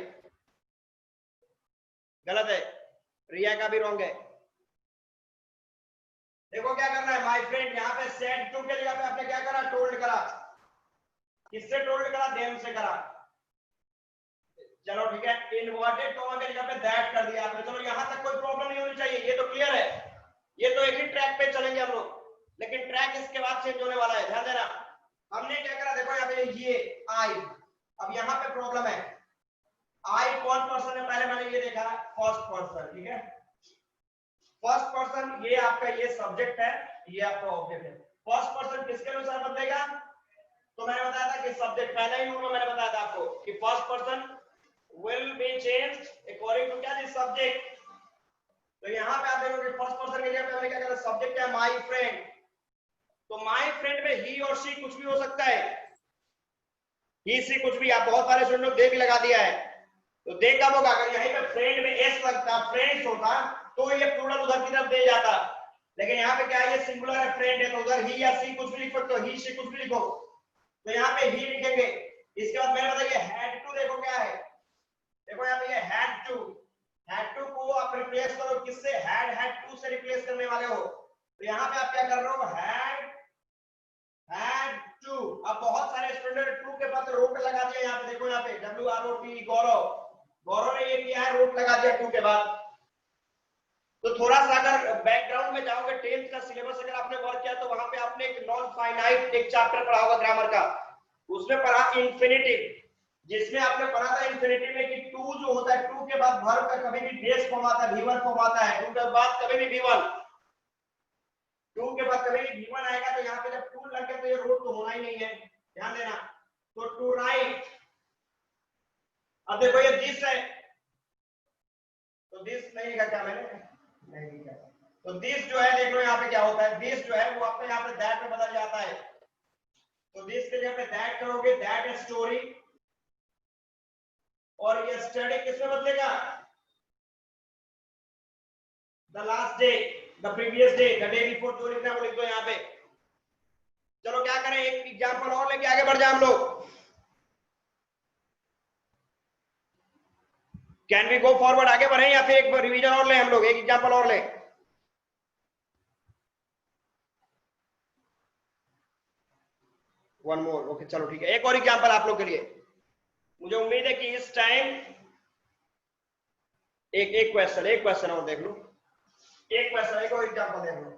[SPEAKER 1] गलत है, रिया का भी रॉन्ग है। देखो क्या करना है माय फ्रेंड, यहाँ पे सेड टू के जगह पे आपने क्या करा, टोल्ड करा। किससे टोल्ड करा, देम से करा। चलो ठीक है, इनवर्टेड कॉमा के जगह पे दैट कर दिया आपने। चलो यहां तक कोई प्रॉब्लम नहीं होनी चाहिए, ये तो क्लियर है। ये तो एक ही ट्रैक पे चलेंगे हम लोग, लेकिन ट्रैक इसके बाद चेंज होने वाला है, ध्यान देना। हमने क्या करा, देखो यहाँ पे ये आई, अब यहाँ पे प्रॉब्लम है। आई कौन पर्सन है, पहले मैंने ये देखा फर्स्ट पर्सन, ठीक है। फर्स्ट पर्सन ये आपका ये सब्जेक्ट है, ये आपका ऑब्जेक्ट है। फर्स्ट पर्सन किसके अनुसार बदलेगा, तो मैंने बताया था कि सब्जेक्ट, पहले ही में मैंने बताया था आपको कि first person will be changed according to क्या जी, सब्जेक्ट। तो यहाँ पे आप देखोगे फर्स्ट पर्सन के जगह पे हमने क्या करा, सब्जेक्ट है माय फ्रेंड। तो माय फ्रेंड में ही और शी कुछ भी हो सकता है, ही सी कुछ भी। आप बहुत सारे स्टूडेंट दे भी लगा दिया है, तो दे कब होगा, अगर यहीं पे फ्रेंड में एस लगता, फ्रेंड्स होता, तो ये प्लूरल उधर की तरफ दे जाता। लेकिन यहाँ पे क्या है, ये सिंगुलर है, फ्रेंड है, तो उधर ही या सी कुछ भी लिख सकते हो, ही सी कुछ भी लिखो। तो यहाँ पे ही लिखेंगे। इसके बाद मैंने बताया हैड टू, देखो क्या है, देखो यहाँ पे ये हैड टू को आप रिप्लेस करो किससे, हैड टू से रिप्लेस करने वाले हो। तो यहाँ पे आप क्या कर रहे हो, हैड टू। अब बहुत सारे स्टूडेंट टू के बाद रोट लगा दिया, यहाँ पे देखो, यहाँ पे WROT, गौरव ने ये किया है, रोट लगा दिया टू के बाद। तो थोड़ा सा अगर बैकग्राउंड में जाओगे, 10th का सिलेबस अगर आपने वर्क किया तो वहां पे आपने एक नॉन फाइनाइट एक चैप्टर पढ़ा होगा ग्रामर का, उसमें पढ़ा इंफिनिटिव, जिसमें आपने पढ़ा था इंफिनिटिव में कि टू जो होता है, टू के बाद वर्ब का कभी भी बेस फॉर्म आता है, V1 फॉर्म आता है, टू के बाद कभी भी V1, टू के बाद कभी भी V1 आएगा। तो यहाँ पे जब टू लग गया तो ये रोट तो होना ही नहीं है, ध्यान देना। तो टू राइट, अब देखो ये दिस है, तो दिस नहीं लिखा क्या मैंने, नहीं लिखा। तो दिस जो है, देख लो यहाँ पे क्या होता है, दिस जो है वो आपने यहाँ पे दैट में बदल जाता है। तो दिस के जगह पे दैट करोगे, दैट है स्टोरी, और ये स्टडी किसमें बदलेगा, the last day, the previous day, the day before, जो लिखना है वो लिख दो यहाँ पे। चलो क्या करें, एक एग्जांपल और लेके आगे बढ़ जाए हम लोग। कैन वी गो फॉरवर्ड, आगे बढ़े या फिर एक रिवीजन और ले हम लोग, एक एग्जांपल और ले। वन मोर, ओके चलो ठीक है, एक और एग्जांपल आप लोग के लिए। मुझे उम्मीद है कि इस टाइम एक क्वेश्चन और देख लो, एक क्वेश्चन, एक और एग्जांपल देख लो।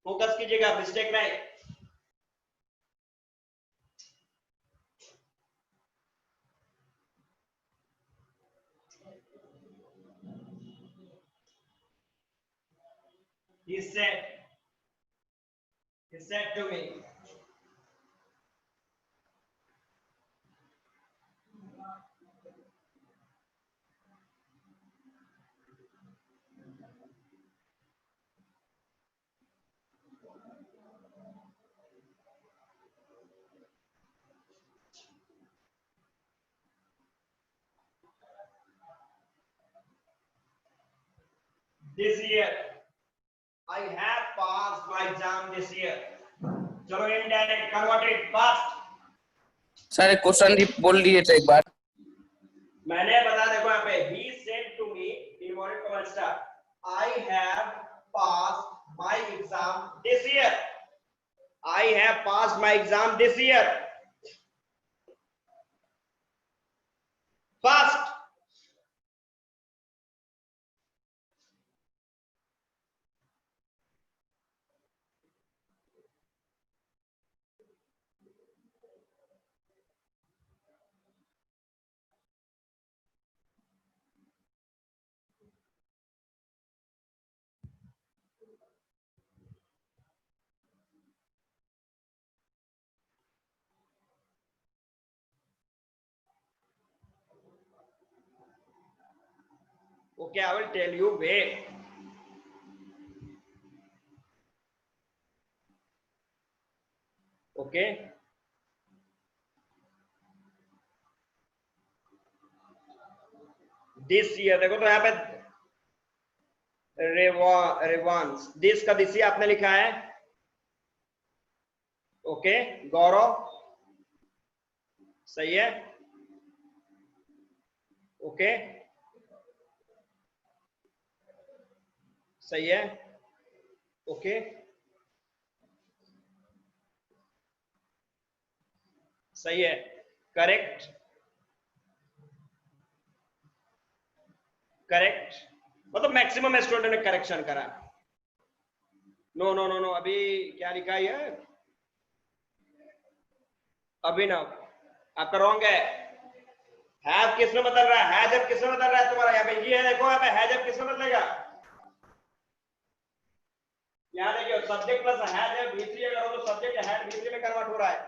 [SPEAKER 1] फोकस कीजिएगा, मिस्टेक नहीं। He said to me, this year I have passed my exam this year. चलो indirect converted fast.
[SPEAKER 4] Sir question बोल दिए थे एक बार।
[SPEAKER 1] मैंने बता, देखो यहाँ पे he said to me, inverted comma star, I have passed my exam this year. I have passed my exam this year. Fast. Okay, I will tell you. Wait. Okay. This year देखो तो यहाँ पे रेवांस दिस का दिस आपने लिखा है. ओके गौरव सही है. ओके सही है. ओके सही है. Correct correct. मतलब मैक्सिमम स्टूडेंट ने करेक्शन करा. नो नो नो नो अभी क्या लिखा है अभिनव आपका रॉन्ग है. हैव किसमें बदल रहा है? हैज किसमें बदल रहा है तुम्हारा? यहाँ पे ये है देखो यहाँ पे हैज किसमें बदलेगा? यहाँ देखिए सब्जेक्ट प्लस हैज V3 अगर हो तो सब्जेक्ट हैड V3 में कन्वर्ट हो रहा है.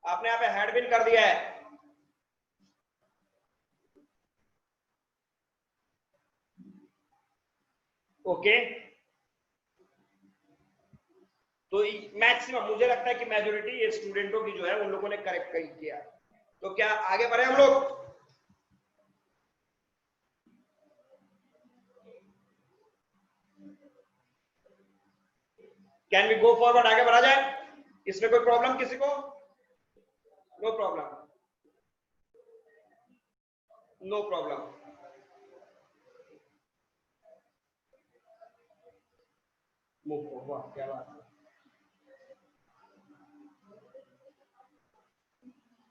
[SPEAKER 1] आपने यहाँ पे हैड बीन कर दिया है. ओके तो मैक्सिमम मुझे लगता है कि मेजोरिटी स्टूडेंटों की जो है उन लोगों ने करेक्ट किया. तो क्या आगे बढ़े हम लोग? Can we go forward? आगे बढ़ा जाए. इसमें कोई प्रॉब्लम किसी को? No problem no problem. वाह क्या बात है.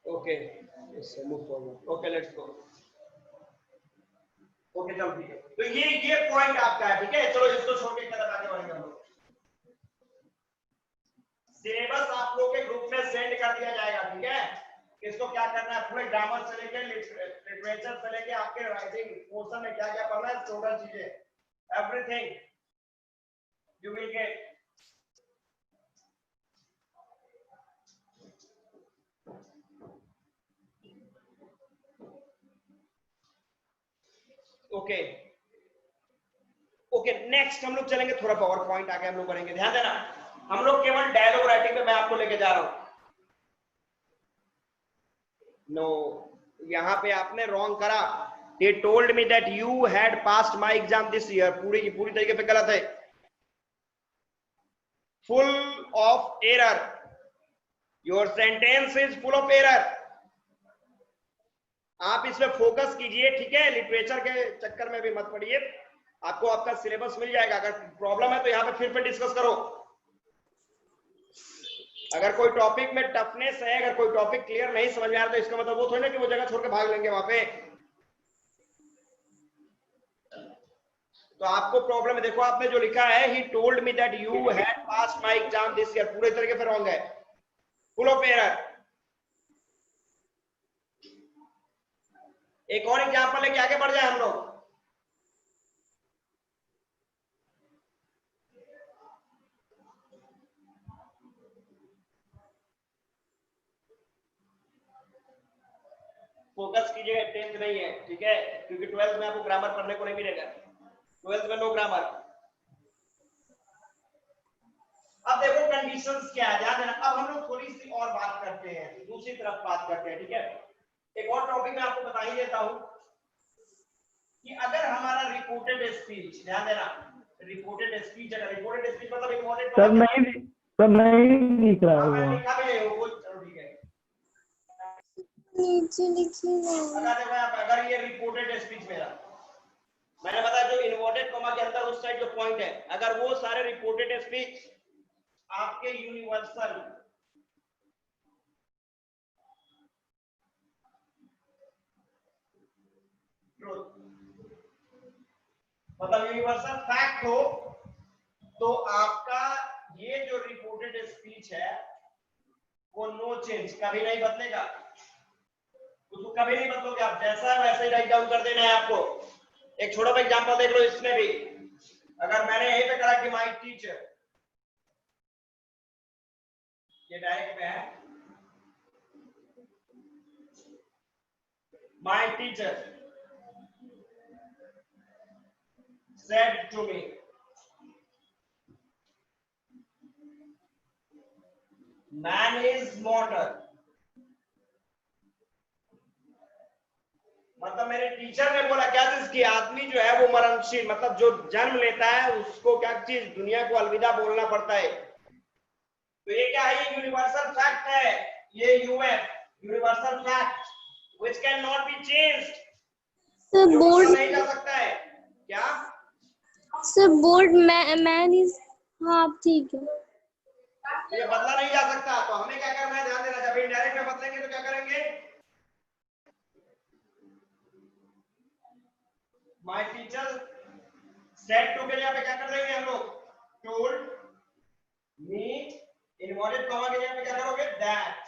[SPEAKER 1] Okay move forward. Okay let's go. Okay चलो ठीक है. तो ये पॉइंट आपका है. ठीक है चलो इसको छोड़ के कदम आगे बढ़ेंगे हम लोग. सिलेबस आप लोग के ग्रुप में सेंड कर दिया जाएगा. ठीक है इसको क्या करना है पूरे ग्रामर से लेकर लिटरेचर से लेकर आपके राइटिंग पोर्शन में क्या क्या पढ़ना है टोटल चीजें everything you will get. Okay okay next हम लोग चलेंगे थोड़ा पावर पॉइंट आगे हम लोग बढ़ेंगे. ध्यान देना हम लोग केवल डायलॉग राइटिंग पे मैं आपको लेके जा रहा हूं. नो यहां पे आपने रॉन्ग करा. They told me that you had passed my exam this year. पूरी की पूरी तरीके पे गलत है. Full of error. Your sentence is full of error. आप इसमें फोकस कीजिए. ठीक है लिटरेचर के चक्कर में भी मत पड़िए. आपको आपका सिलेबस मिल जाएगा. अगर प्रॉब्लम है तो यहाँ पे फिर डिस्कस करो. अगर कोई टॉपिक में टफनेस है अगर कोई टॉपिक क्लियर नहीं समझ में आ रहा तो इसका मतलब वो थोड़ी ना कि वो जगह छोड़ के भाग लेंगे वहां पे. तो आपको प्रॉब्लम है. देखो आपने जो लिखा है he told me that you had passed my exam this year पूरे तरीके से रॉन्ग है. Full of error. एक और एग्जांपल लेके आगे बढ़ जाए हम लोग. फोकस कीजिएगा. 10th नहीं है ठीक है क्योंकि 12th में आपको ग्रामर पढ़ने को नहीं मिलेगा. 12th में नो ग्रामर. अब देखो कंडीशंस क्या है ध्यान देना. अब हम लोग थोड़ी सी और बात करते हैं दूसरी तरफ बात करते हैं. ठीक है एक और टॉपिक मैं आपको बता ही देता हूं कि अगर हमारा रिपोर्टेड स्पीच ध्यान देना रिपोर्टेड स्पीच अगर रिपोर्टेड स्पीच मतलब इम्पोर्टेंट
[SPEAKER 5] सर नहीं दिख रहा है वो.
[SPEAKER 1] लिखा भी नहीं हो. चलो ठीक है
[SPEAKER 6] नीचे लिखिए.
[SPEAKER 1] अगर ये रिपोर्टेड स्पीच मेरा मैंने बताया जो इन्वर्टेड कॉमा के अंदर उस साइड जो पॉइंट है अगर वो सारे रिपोर्टेड स्पीच आपके यूनिवर्सल ट्रूथ मतलब यूनिवर्सल फैक्ट हो तो आपका ये जो रिपोर्टेड स्पीच है वो नो चेंज कभी नहीं बदलेगा. उसको कभी नहीं बदलोगे आप. जैसा है वैसे ही राइट डाउन कर देना है आपको. एक छोटा सा एग्जांपल देख लो इसमें भी. अगर मैंने यहीं पे करा कि माय टीचर ये डायरेक्ट में है my teacher said to me, man is mortal. मतलब मेरे टीचर ने बोला क्या चीज की आदमी जो है वो मरणशील, मतलब जो जन्म लेता है उसको क्या चीज दुनिया को अलविदा बोलना पड़ता है। तो ये क्या है, ये यूनिवर्सल फैक्ट है, ये UF universal fact which can not be changed,
[SPEAKER 6] sir
[SPEAKER 1] जो
[SPEAKER 6] बोर्ड
[SPEAKER 1] बदला नहीं जा सकता है। क्या
[SPEAKER 6] सर बोर्ड मैन इज, हाँ ठीक है।
[SPEAKER 1] ये बदला नहीं जा सकता, तो हमें क्या करना है, ध्यान देना। जब इनडायरेक्ट में बदलेंगे तो क्या करेंगे, माय टीचर सेड टू के यहाँ पे क्या कर देंगे हम लोग, टोल्ड मी, इन्वर्टेड कॉमा के यहाँ पे क्या करोगे, दैट,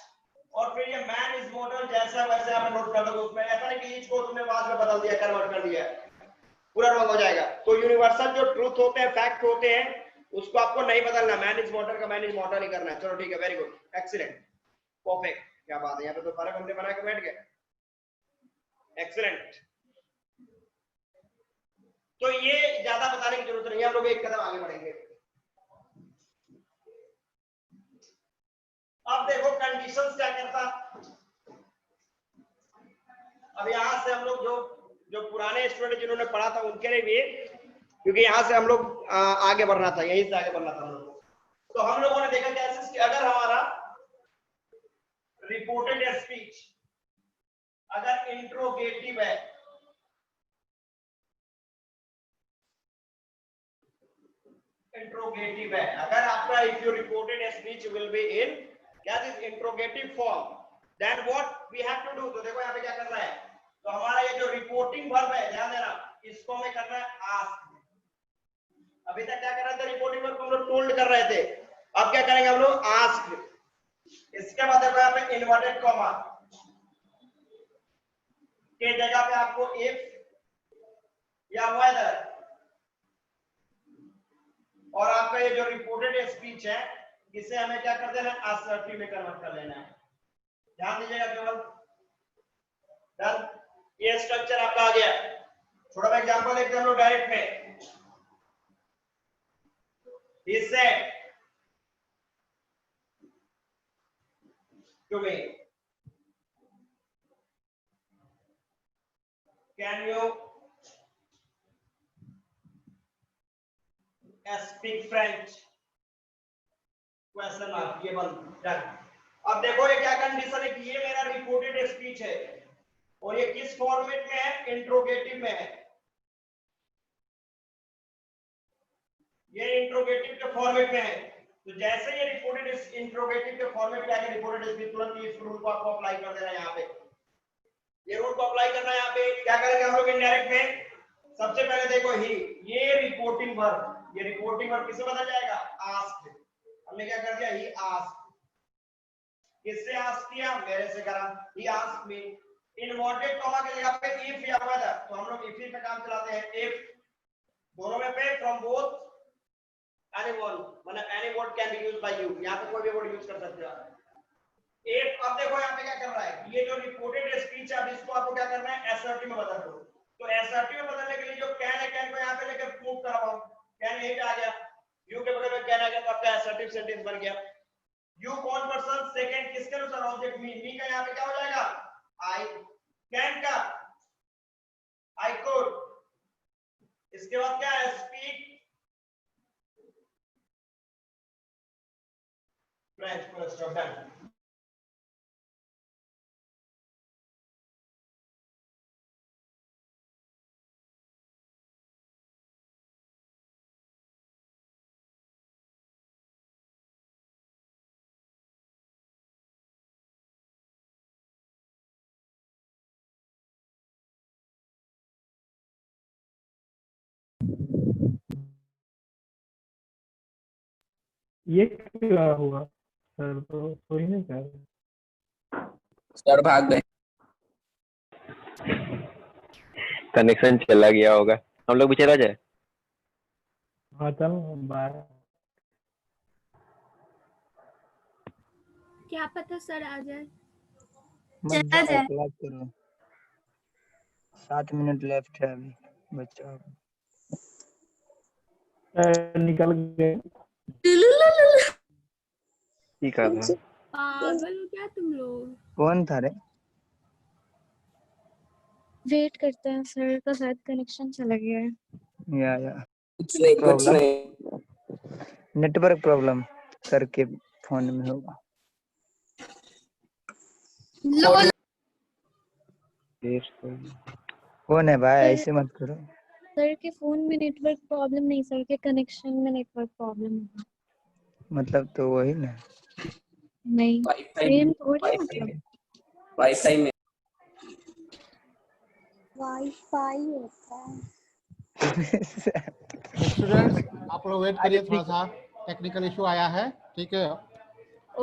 [SPEAKER 1] और फिर ये मैन इज मॉडल जैसा वैसे आप नोट कर दोगे। उसमें ऐसा नहीं कि ईच को तुमने बाद में बदल दिया, कन्वर्ट कर दिया, पूरा रॉन्ग हो जाएगा। तो यूनिवर्सल जो ट्रूथ होते हैं, फैक्ट होते हैं, उसको आपको नहीं बदलना, मैन इज मॉडल का मैन इज मॉडल ही करना है। चलो ठीक है, वेरी गुड, एक्सीलेंट, परफेक्ट, क्या बात है, यहाँ पे तो सारे बंदे बना के बैठ गए, एक्सीलेंट। तो ये ज्यादा बताने की जरूरत नहीं है, हम लोग एक कदम आगे बढ़ेंगे। अब देखो कंडीशंस क्या करता, अब यहां से हम लोग जो पुराने स्टूडेंट जिन्होंने पढ़ा था उनके लिए भी, क्योंकि यहां से हम लोग आगे बढ़ना था, यहीं से आगे बढ़ना था हम लोग। तो हम लोगों ने देखा कैसे कि अगर हमारा रिपोर्टेड स्पीच अगर इंट्रोगेटिव है, इंट्रोगेटिव है, अगर आपका if your reported speech will be in क्या this interrogative form, then what we have to do. तो देखो यहाँ पे क्या करना है, तो हमारा ये जो रिपोर्टिंग वर्ब है, ध्यान देना, इसको हमें करना है आस्क। अभी तक क्या कर रहे थे, रिपोर्टिंग वर्ब को हम लोग टोल्ड कर रहे थे, अब क्या करेंगे हम लोग, आस्क। इसके बाद देखो यहाँ पे इन्वर्टेड कॉमा के जगह पे आपको इफ या वेदर, और आपका ये जो रिपोर्टेड स्पीच है इसे हमें क्या कर देना है, असर्टिव में कन्वर्ट कर लेना है। ध्यान दीजिएगा केवल, डन, ये स्ट्रक्चर आपका आ गया। थोड़ा सा एग्जांपल देखते हैं हम लोग डायरेक्ट में। He said to me, can you speak French? Question mark, ये बंद, डन। अब देखो ये क्या कंडीशन है कि ये मेरा रिपोर्टेड स्पीच है और ये किस फॉर्मेट में है, इंट्रोगेटिव में है, ये इंट्रोगेटिव के फॉर्मेट में है। तो जैसे ये रिपोर्टेड इंट्रोगेटिव के फॉर्मेट में आके रिपोर्टेड स्पीच, तुरंत इस रूल को आपको अप्लाई कर देना है। यहाँ पे ये रूल को अप्लाई करना है। यहाँ पे क्या करेंगे हम लोग इनडायरेक्ट में, सबसे पहले देखो ही, ये रिपोर्टिंग वर्ब, ये रिपोर्टिंग वर्ब किससे बदल जाएगा, आस्क्ड। हमने क्या कर दिया, ही आस्क्ड। किससे आस्क किया, मेरे से करा, he asked me. Inverted comma की जगह पे इफ या वेदर, तो हम लोग इफ पे काम चलाते हैं, इफ दोनों में पे, फ्रॉम बोथ, anyone, मतलब any word can be used by you, यहाँ पे कोई भी वर्ड यूज कर सकते हो। एक, अब देखो यहाँ पे क्या कर रहा है, ये जो रिपोर्टेड स्पीच है, अब इसको आपको क्या करना है, असर्टिव में बदल दो। तो असर्टिव में बदलने के लिए जो कैन है, कैन को यहाँ पे लेकर मूव करवाओ, कैन यहीं पे आ गया, यू के बगल में कैन आ गया, तो आपका असर्टिव सेंटेंस बन गया। यू कौन पर्सन, सेकंड किसके अनुसार, ऑब्जेक्ट मी का यहाँ पे क्या हो जाएगा, आई, कैन का आई कुड, इसके बाद क्या है, speak French, first of done.
[SPEAKER 5] ये क्या हुआ सर, तो ही नहीं कर रहे।
[SPEAKER 4] सर भाग गए,
[SPEAKER 7] कनेक्शन चला गया होगा, हम लोग भी चला जाए।
[SPEAKER 5] हाँ चल बाय।
[SPEAKER 3] क्या पता सर आ जाए।
[SPEAKER 2] चला जाए, क्लास करो, 7 मिनट लेफ्ट है अभी, बच्चा।
[SPEAKER 5] निकल गए।
[SPEAKER 7] ठीक है था।
[SPEAKER 3] पागल हो क्या तुम लोग?
[SPEAKER 2] कौन था रे?
[SPEAKER 6] वेट करते हैं, सर का शायद कनेक्शन चला गया है।
[SPEAKER 2] या
[SPEAKER 4] कुछ नहीं कुछ
[SPEAKER 2] प्रॉब्लम,
[SPEAKER 4] नहीं।
[SPEAKER 2] नेटवर्क प्रॉब्लम सर के फोन में होगा। कौन है भाई? ऐसे मत करो।
[SPEAKER 6] सर के फोन में नेटवर्क प्रॉब्लम नहीं, सर के कनेक्शन में नेटवर्क प्रॉब्लम है।
[SPEAKER 2] मतलब तो वही ना।
[SPEAKER 6] नहीं, सेम थोड़ी मतलब।
[SPEAKER 4] वाईफाई में
[SPEAKER 6] वाईफाई होता है।
[SPEAKER 8] स्टूडेंट्स आप लोग वेट करिए, थोड़ा
[SPEAKER 2] ठीक
[SPEAKER 8] सा टेक्निकल इशू आया है, ठीक है।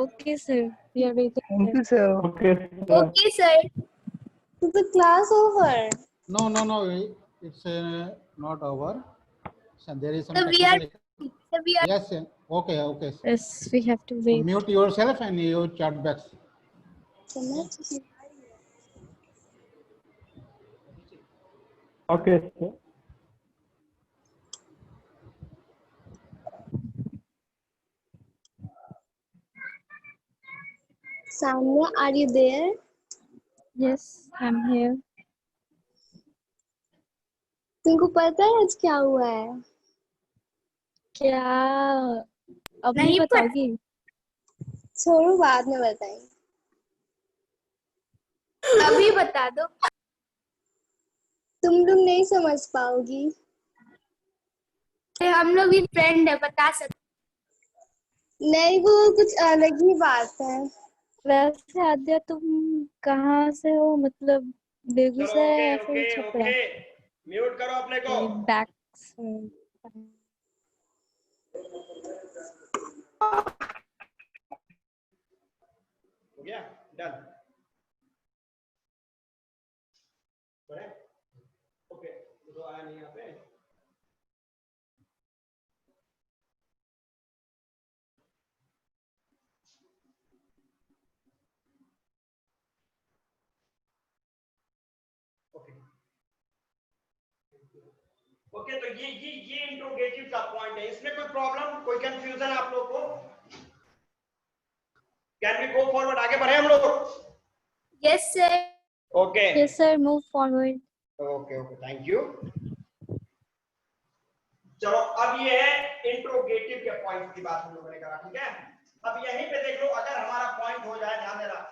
[SPEAKER 6] Okay sir, we are waiting.
[SPEAKER 2] Thank you sir.
[SPEAKER 5] Okay sir.
[SPEAKER 3] Okay sir.
[SPEAKER 6] तो the class over?
[SPEAKER 8] No, it's not over. So there is some
[SPEAKER 3] So we are
[SPEAKER 8] technical. Yes, okay.
[SPEAKER 6] Yes, we have to wait.
[SPEAKER 8] Mute yourself and you chat back.
[SPEAKER 5] Okay sir.
[SPEAKER 6] Samya, are you there? Yes, I'm here. तुमको पता है आज क्या हुआ है? क्या? अब नहीं बताओगी? छोड़ो, बाद में बताएंगे।
[SPEAKER 3] अभी बता दो।
[SPEAKER 6] तुम लोग नहीं समझ पाओगी।
[SPEAKER 3] हम लोग भी फ्रेंड है, बता सकते।
[SPEAKER 6] नहीं, वो कुछ अलग ही बात है। वैसे आद्या तुम कहाँ से हो? मतलब बेगूसराय या फिर छपरा?
[SPEAKER 1] म्यूट करो अपने को।
[SPEAKER 6] बैक।
[SPEAKER 1] हो गया, डन। बड़े ओके, तो आया नहीं यहाँ पे। ओके, तो ये इंट्रोगेटिव का पॉइंट है। इसमें कोई प्रॉब्लम, कोई कंफ्यूजन आप लोग को? Can we go forward? आगे बढ़े हम लोग?
[SPEAKER 3] Yes sir.
[SPEAKER 1] Okay
[SPEAKER 6] yes sir, move forward.
[SPEAKER 1] Okay, thank you. चलो, अब ये है इंट्रोगेटिव के पॉइंट की बात हम लोगों ने करा, ठीक है। अब यहीं पे देख लो, अगर हमारा पॉइंट हो जाए, ध्यान देना।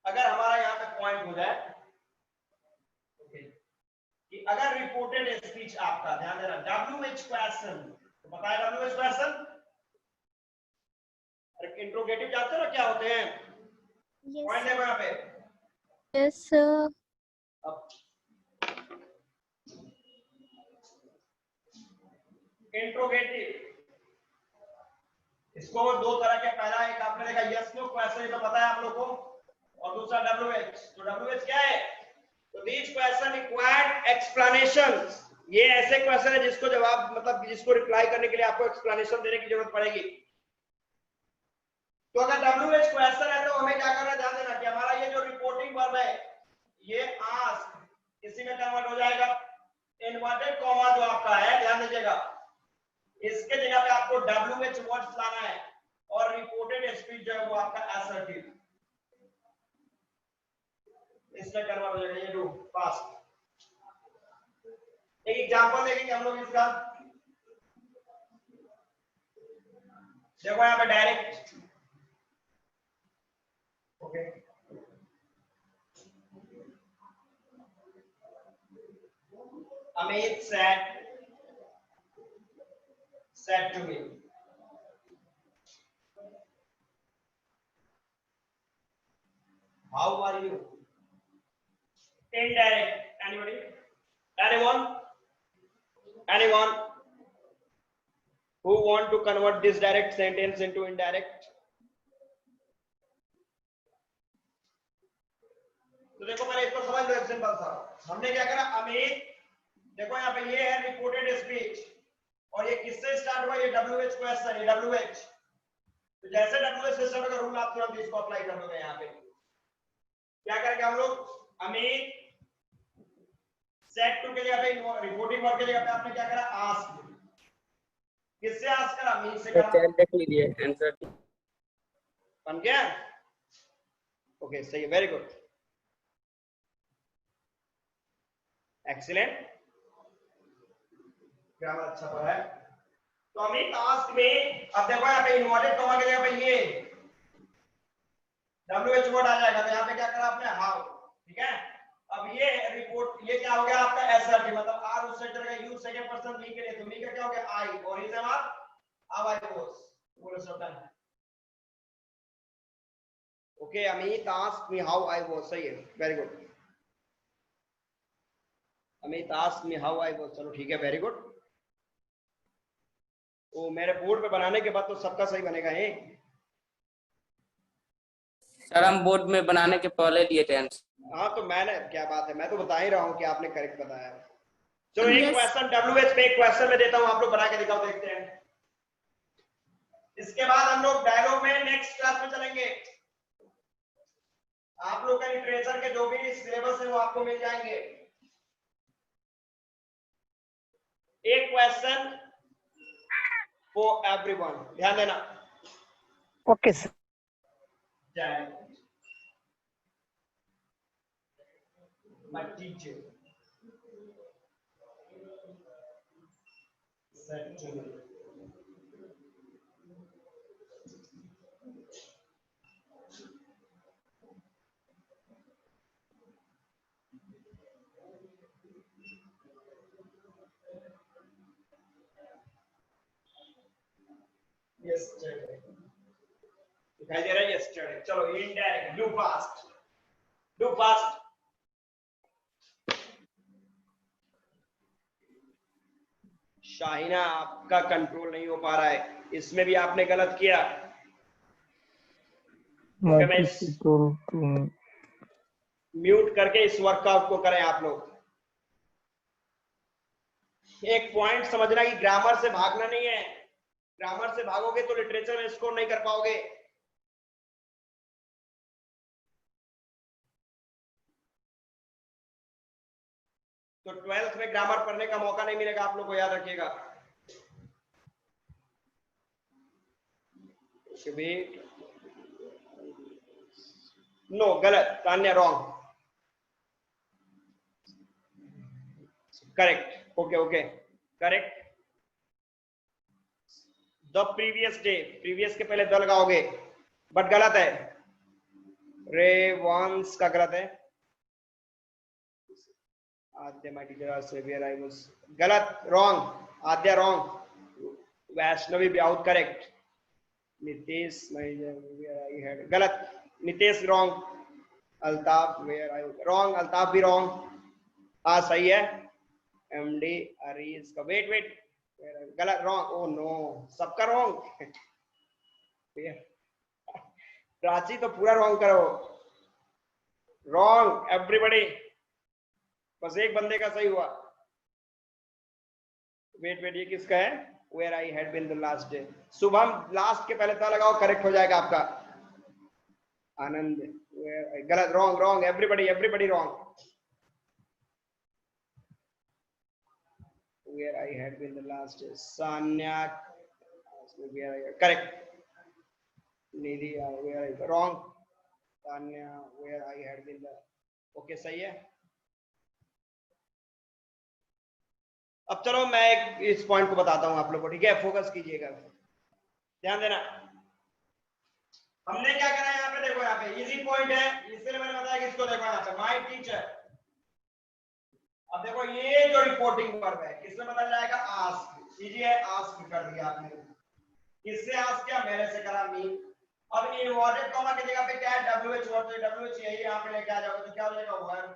[SPEAKER 1] अगर हमारा यहाँ पे पॉइंट हो जाए कि अगर रिपोर्टेड स्पीच आपका, ध्यान देना, WH क्वेश्चन, तो बताया WH क्वेश्चन। इंट्रोगेटिव जानते हो ना क्या होते हैं? पॉइंट है यहाँ पे।
[SPEAKER 6] Yes sir.
[SPEAKER 1] इंट्रोगेटिव, इसको दो तरह के, पहला एक आपने देखा यस नो क्वेश्चन, ये तो पता है आप लोग को, और दूसरा WH। तो WH क्या है? तो दीज क्वेश्चन रिक्वायर्ड एक्सप्लेनेशंस। ये ऐसे क्वेश्चन है जिसको जवाब, मतलब जिसको रिप्लाई करने के लिए आपको एक्सप्लेनेशन देने की जरूरत पड़ेगी। तो अगर WH क्वेश्चन है तो हमें क्या करना है, ध्यान देना कि हमारा ये जो रिपोर्टिंग वर्ब है, ये आस्क इसी में कन्वर्ट हो जाएगा। इन्वर्टेड कॉमा जो आपका है, ध्यान दीजिएगा, इसके जगह पे आपको WH वर्ड्स लाना है, और रिपोर्टेड स्पीच जो है वो आपका असर्टिव, इसमें कन्वर्ट हो जाएगा। ये डू फास्ट। एक एग्जांपल देखेंगे हम लोग इसका। देखो यहाँ पे direct, okay, Amit said to me, how are you? Indirect. Anybody? Anyone who want to convert this direct sentence into indirect? तो देखो, पहले इसको समझ लो। एक सिंपल सा, हमने क्या करा, अमित, देखो यहाँ पे ये है रिपोर्टेड स्पीच, और ये किससे स्टार्ट हुआ? ये WH क्वेश्चन, ये WH। तो जैसे WH सिस्टम का रूल आप तुरंत इसको अप्लाई कर दोगे। यहाँ पे क्या करेंगे हम लोग, अमित सेट टू के जगह पे रिपोर्टिंग वर्क के जगह पे आपने क्या करा, आस्क। किससे आस्क करा, अमित से करा।
[SPEAKER 4] चैट देख लीजिए आंसर
[SPEAKER 1] बन गया। ओके सही है, वेरी गुड, एक्सीलेंट, ग्रामर अच्छा पढ़ा है। तो अमित टास्क में अब देखो यहाँ पे इन्वर्टेड कॉमा के जगह पे ये WH वर्ड आ जाएगा। तो यहाँ पे क्या करा आपने, हाउ, ठीक है। अब ये रिपोर्ट, ये क्या हो गया आपका एसआरटी, मतलब आर उस सेक्टर का, यू सेकंड पर्सन मी के लिए, तो मी का क्या हो गया आई, और is M R how I was, बोलो सब है। Okay Amit ask me how I was, सही है, very good. Amit ask me how I was, चलो ठीक है, वेरी गुड। वो मेरे बोर्ड पे बनाने के बाद तो सबका सही बनेगा ये।
[SPEAKER 4] सर हम बोर्ड में बनाने के पहले दिए थे आंसर।
[SPEAKER 1] हाँ तो मैंने, क्या बात है, मैं तो बता ही रहा हूँ कि आपने करेक्ट बताया। चलो एक
[SPEAKER 3] Yes.
[SPEAKER 1] क्वेश्चन WH पे एक क्वेश्चन में देता हूँ, आप लोग बना के दिखाओ, देखते हैं। इसके बाद हम लोग डायलॉग में नेक्स्ट क्लास में चलेंगे। आप लोग का लिटरेचर के जो भी सिलेबस है वो आपको मिल जाएंगे। एक क्वेश्चन फॉर एवरीवन, ध्यान देना।
[SPEAKER 2] Okay sir.
[SPEAKER 1] जय my teacher said to me, yesterday, दिखाई दे रहा है yesterday। चलो indirect, do fast, do fast. Shahina आपका कंट्रोल नहीं हो पा रहा है, इसमें भी आपने गलत किया। म्यूट करके इस वर्कआउट को करें आप लोग। एक पॉइंट समझना कि ग्रामर से भागना नहीं है, ग्रामर से भागोगे तो लिटरेचर में स्कोर नहीं कर पाओगे। तो 12th में ग्रामर पढ़ने का मौका नहीं मिलेगा आप लोग को, याद रखिएगा। नो गलत, Tanya wrong, correct, okay okay correct. The previous day, previous के पहले द लगाओगे, बट गलत है। रे वंस का गलत है। Aadya my teacher are saviour I was, गलत, रॉन्ग, आद्या रॉन्ग, वैष्णवी ब्याउट correct, Nitesh where I had, गलत, Nitesh wrong, Altaf where I, wrong, Altaf भी रॉन्ग, हाँ सही है। एमडी अरीज का, वेट वेट, गलत, रॉन्ग, ओ नो, सबका रॉन्ग। प्राची तो पूरा रॉन्ग करो, रॉन्ग एवरीबॉडी, बस एक बंदे का सही हुआ। वेट वेट, ये किसका है, where I had been the last day. Shubham last के पहले था लगाओ, करेक्ट हो जाएगा आपका। आनंद गलत, wrong wrong, everybody everybody wrong. Where I had been the last day. Sanya, correct. Nidhi, where I wrong. Sanya, where I had been the. Okay, सही है। अब चलो मैं इस पॉइंट को बताता हूं आप लोगों को, ठीक है, फोकस कीजिएगा, ध्यान देना। हमने क्या करा यहाँ पे, देखो यहाँ पे इजी पॉइंट है, इसलिए मैंने बताया कि इसको देखो यहाँ पे, माय टीचर। अब देखो ये जो रिपोर्टिंग वर्ब है किसमें बदल जाएगा, आस्क, इजी है, आस्क कर दिया आपने। किससे आस्क किया, मेरे से करा, मी। अब इन्वर्टेड कॉमा की जगह पे क्या है, WH वर्ड, तो WH यही यहाँ पे लेके आ जाओगे, तो क्या हो जाएगा, वर्ब,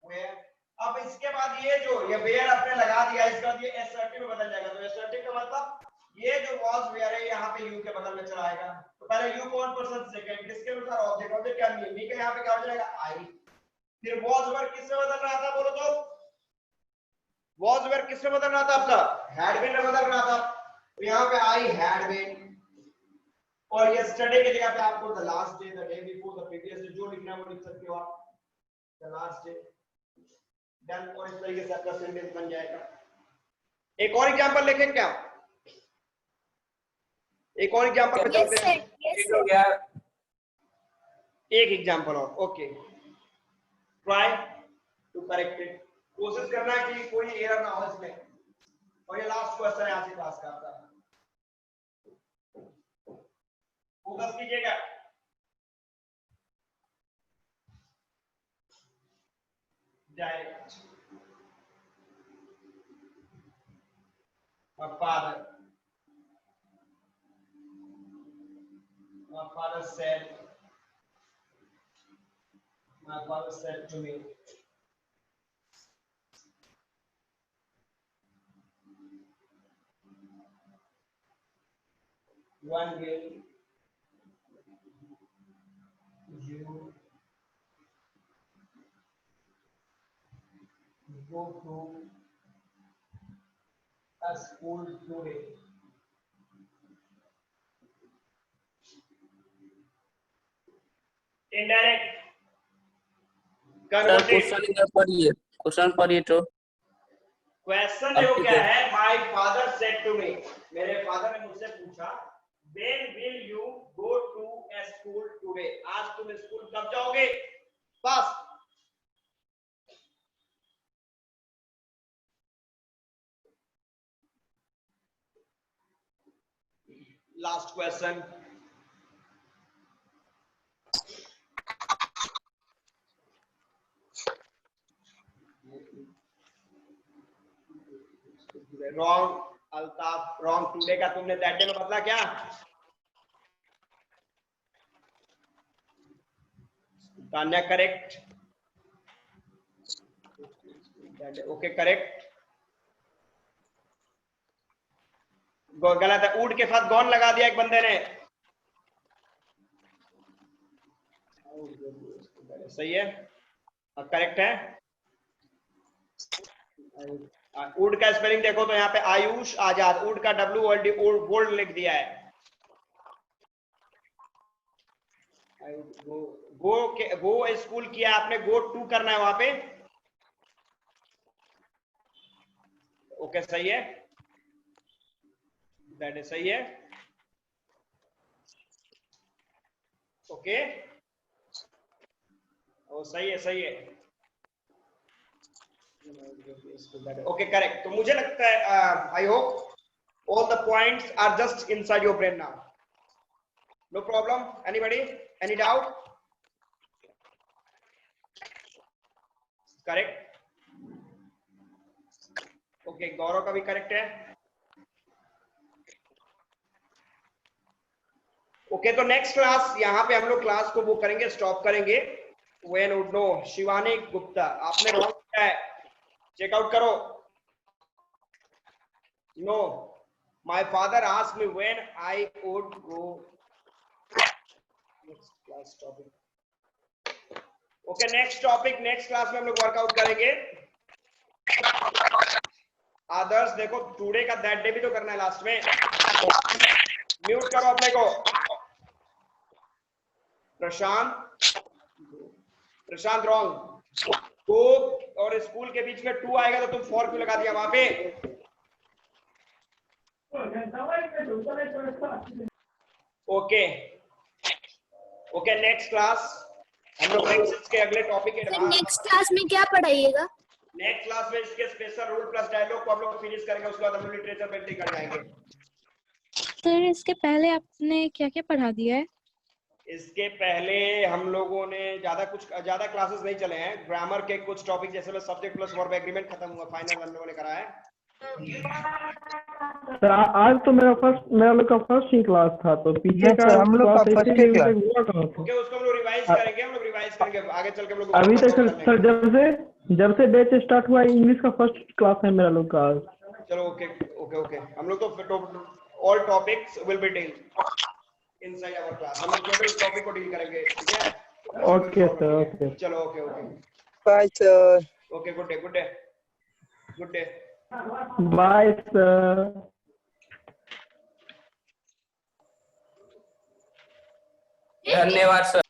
[SPEAKER 1] वेयर। अब इसके बाद ये जो ये वेयर आपने लगा दिया, इसका ये एसर्टिव में बदल जाएगा। तो एसर्टिव का मतलब ये जो वाज वेयर है यहाँ पे यू के बदल में चला आएगा। तो पहले यू कौन पर्सन, सेकंड, किसके अनुसार, ऑब्जेक्ट, ऑब्जेक्ट क्या, मी का यहाँ पे क्या हो जाएगा, आई। फिर वॉज वर्ब किसमें बदल रहा था, बोलो तो, वॉज वर्ब किसमें बदल रहा था आपका, हैड बीन में बदल रहा था। तो यहाँ पे आई हैड बीन, और yesterday की जगह पे आपको the last day, the day before, the previous day जो लिखना है वो लिख सकते हो आप, the last day, then और इस तरीके से आपका सेंटेंस बन जाएगा। एक और एग्जांपल लिखें क्या? एक और एग्जांपल पे चलते हैं।
[SPEAKER 4] ठीक हो गया।
[SPEAKER 1] एक एग्जांपल और, okay. Try to correct it, कोशिश करना है कि कोई एरर ना हो इसमें। और ये लास्ट क्वेश्चन है आज की क्लास का आपका, फोकस कीजिएगा। Direct my father said to me, one will you go to a school today? Indirect
[SPEAKER 4] sir
[SPEAKER 1] converted।
[SPEAKER 4] Question इधर पढ़िए, क्वेश्चन पढ़िए तो।
[SPEAKER 1] क्वेश्चन जो क्या है, my father said to me, मेरे फादर ने मुझसे पूछा, when will you go to a school today, आज तुम स्कूल कब जाओगे? बस last question, wrong Altaf, wrong. Today का तुमने दैट डे में बदला क्या? Tanya correct, okay correct. गलत है, ऊड के साथ गॉन लगा दिया एक बंदे ने, सही है, करेक्ट है। वुड का स्पेलिंग देखो तो यहाँ पे आयुष आजाद, वुड का W बोल्ड लिख दिया है। गो स्कूल किया आपने, गो टू करना है वहां पे, ओके सही है, दैट इज सही है, ओके ओ सही है, सही है, ओके करेक्ट। तो मुझे लगता है I hope all the points are just inside your brain now, no problem, anybody, any doubt? Correct, okay Gaurav का भी करेक्ट है, ओके। तो नेक्स्ट क्लास यहाँ पे हम लोग क्लास को वो करेंगे, स्टॉप करेंगे when would no. Shivani Gupta, आपने रॉन्ग किया है, चेकआउट करो। No, my father asked me when I would go, next class topic, okay next topic next class में हम लोग वर्कआउट करेंगे। आदर्श देखो, टुडे का दैट डे भी तो करना है लास्ट में, म्यूट करो अपने को। प्रशांत रॉन्ग, गो और स्कूल के बीच में टू आएगा तो तुम फॉर क्यों लगा दिया वहां पे? ओके ओके, नेक्स्ट क्लास हम लोग नेक्स्ट के अगले टॉपिक के
[SPEAKER 3] नेक्स्ट क्लास में क्या पढ़ाइएगा?
[SPEAKER 1] नेक्स्ट क्लास में इसके स्पेशल रूल प्लस डायलॉग को हम लोग फिनिश करेंगे, उसके बाद हम लोग लिटरेचर पेंटिंग कर जाएंगे।
[SPEAKER 6] सर इसके पहले आपने क्या क्या पढ़ा दिया है?
[SPEAKER 1] इसके पहले हम लोगों ने ज्यादा क्लासेस नहीं चले हैं, ग्रामर के कुछ टॉपिक जैसे में सब्जेक्ट प्लस वर्ब एग्रीमेंट खत्म हुआ, फाइनल हम लोगों ने करा है।
[SPEAKER 5] सर आज तो मेरा लोग का फर्स्ट ही क्लास था, तो पीछे का
[SPEAKER 2] हम लोग का
[SPEAKER 5] क्लास
[SPEAKER 2] फर्स्ट
[SPEAKER 5] ऐसे
[SPEAKER 2] क्लास।
[SPEAKER 5] हुआ कहाँ था?
[SPEAKER 1] ओके, उसको हम लोग रिवाइज करेंगे, आगे चल के हम लोग
[SPEAKER 5] अभी तक सर जब से बैच स्टार्ट हुआ इंग्लिश का फर्स्ट क्लास है मेरा लोग का आज।
[SPEAKER 1] चलो ओके ओके ओके, हम लोग तो all topics will be deal inside our class, हम लोग टोटल टॉपिक को डील करेंगे, ठीक है?
[SPEAKER 5] ओके सर, ओके
[SPEAKER 1] चलो okay okay,
[SPEAKER 2] bye sir.
[SPEAKER 1] Okay, good day good day good day.
[SPEAKER 5] Bye sir.
[SPEAKER 4] धन्यवाद सर।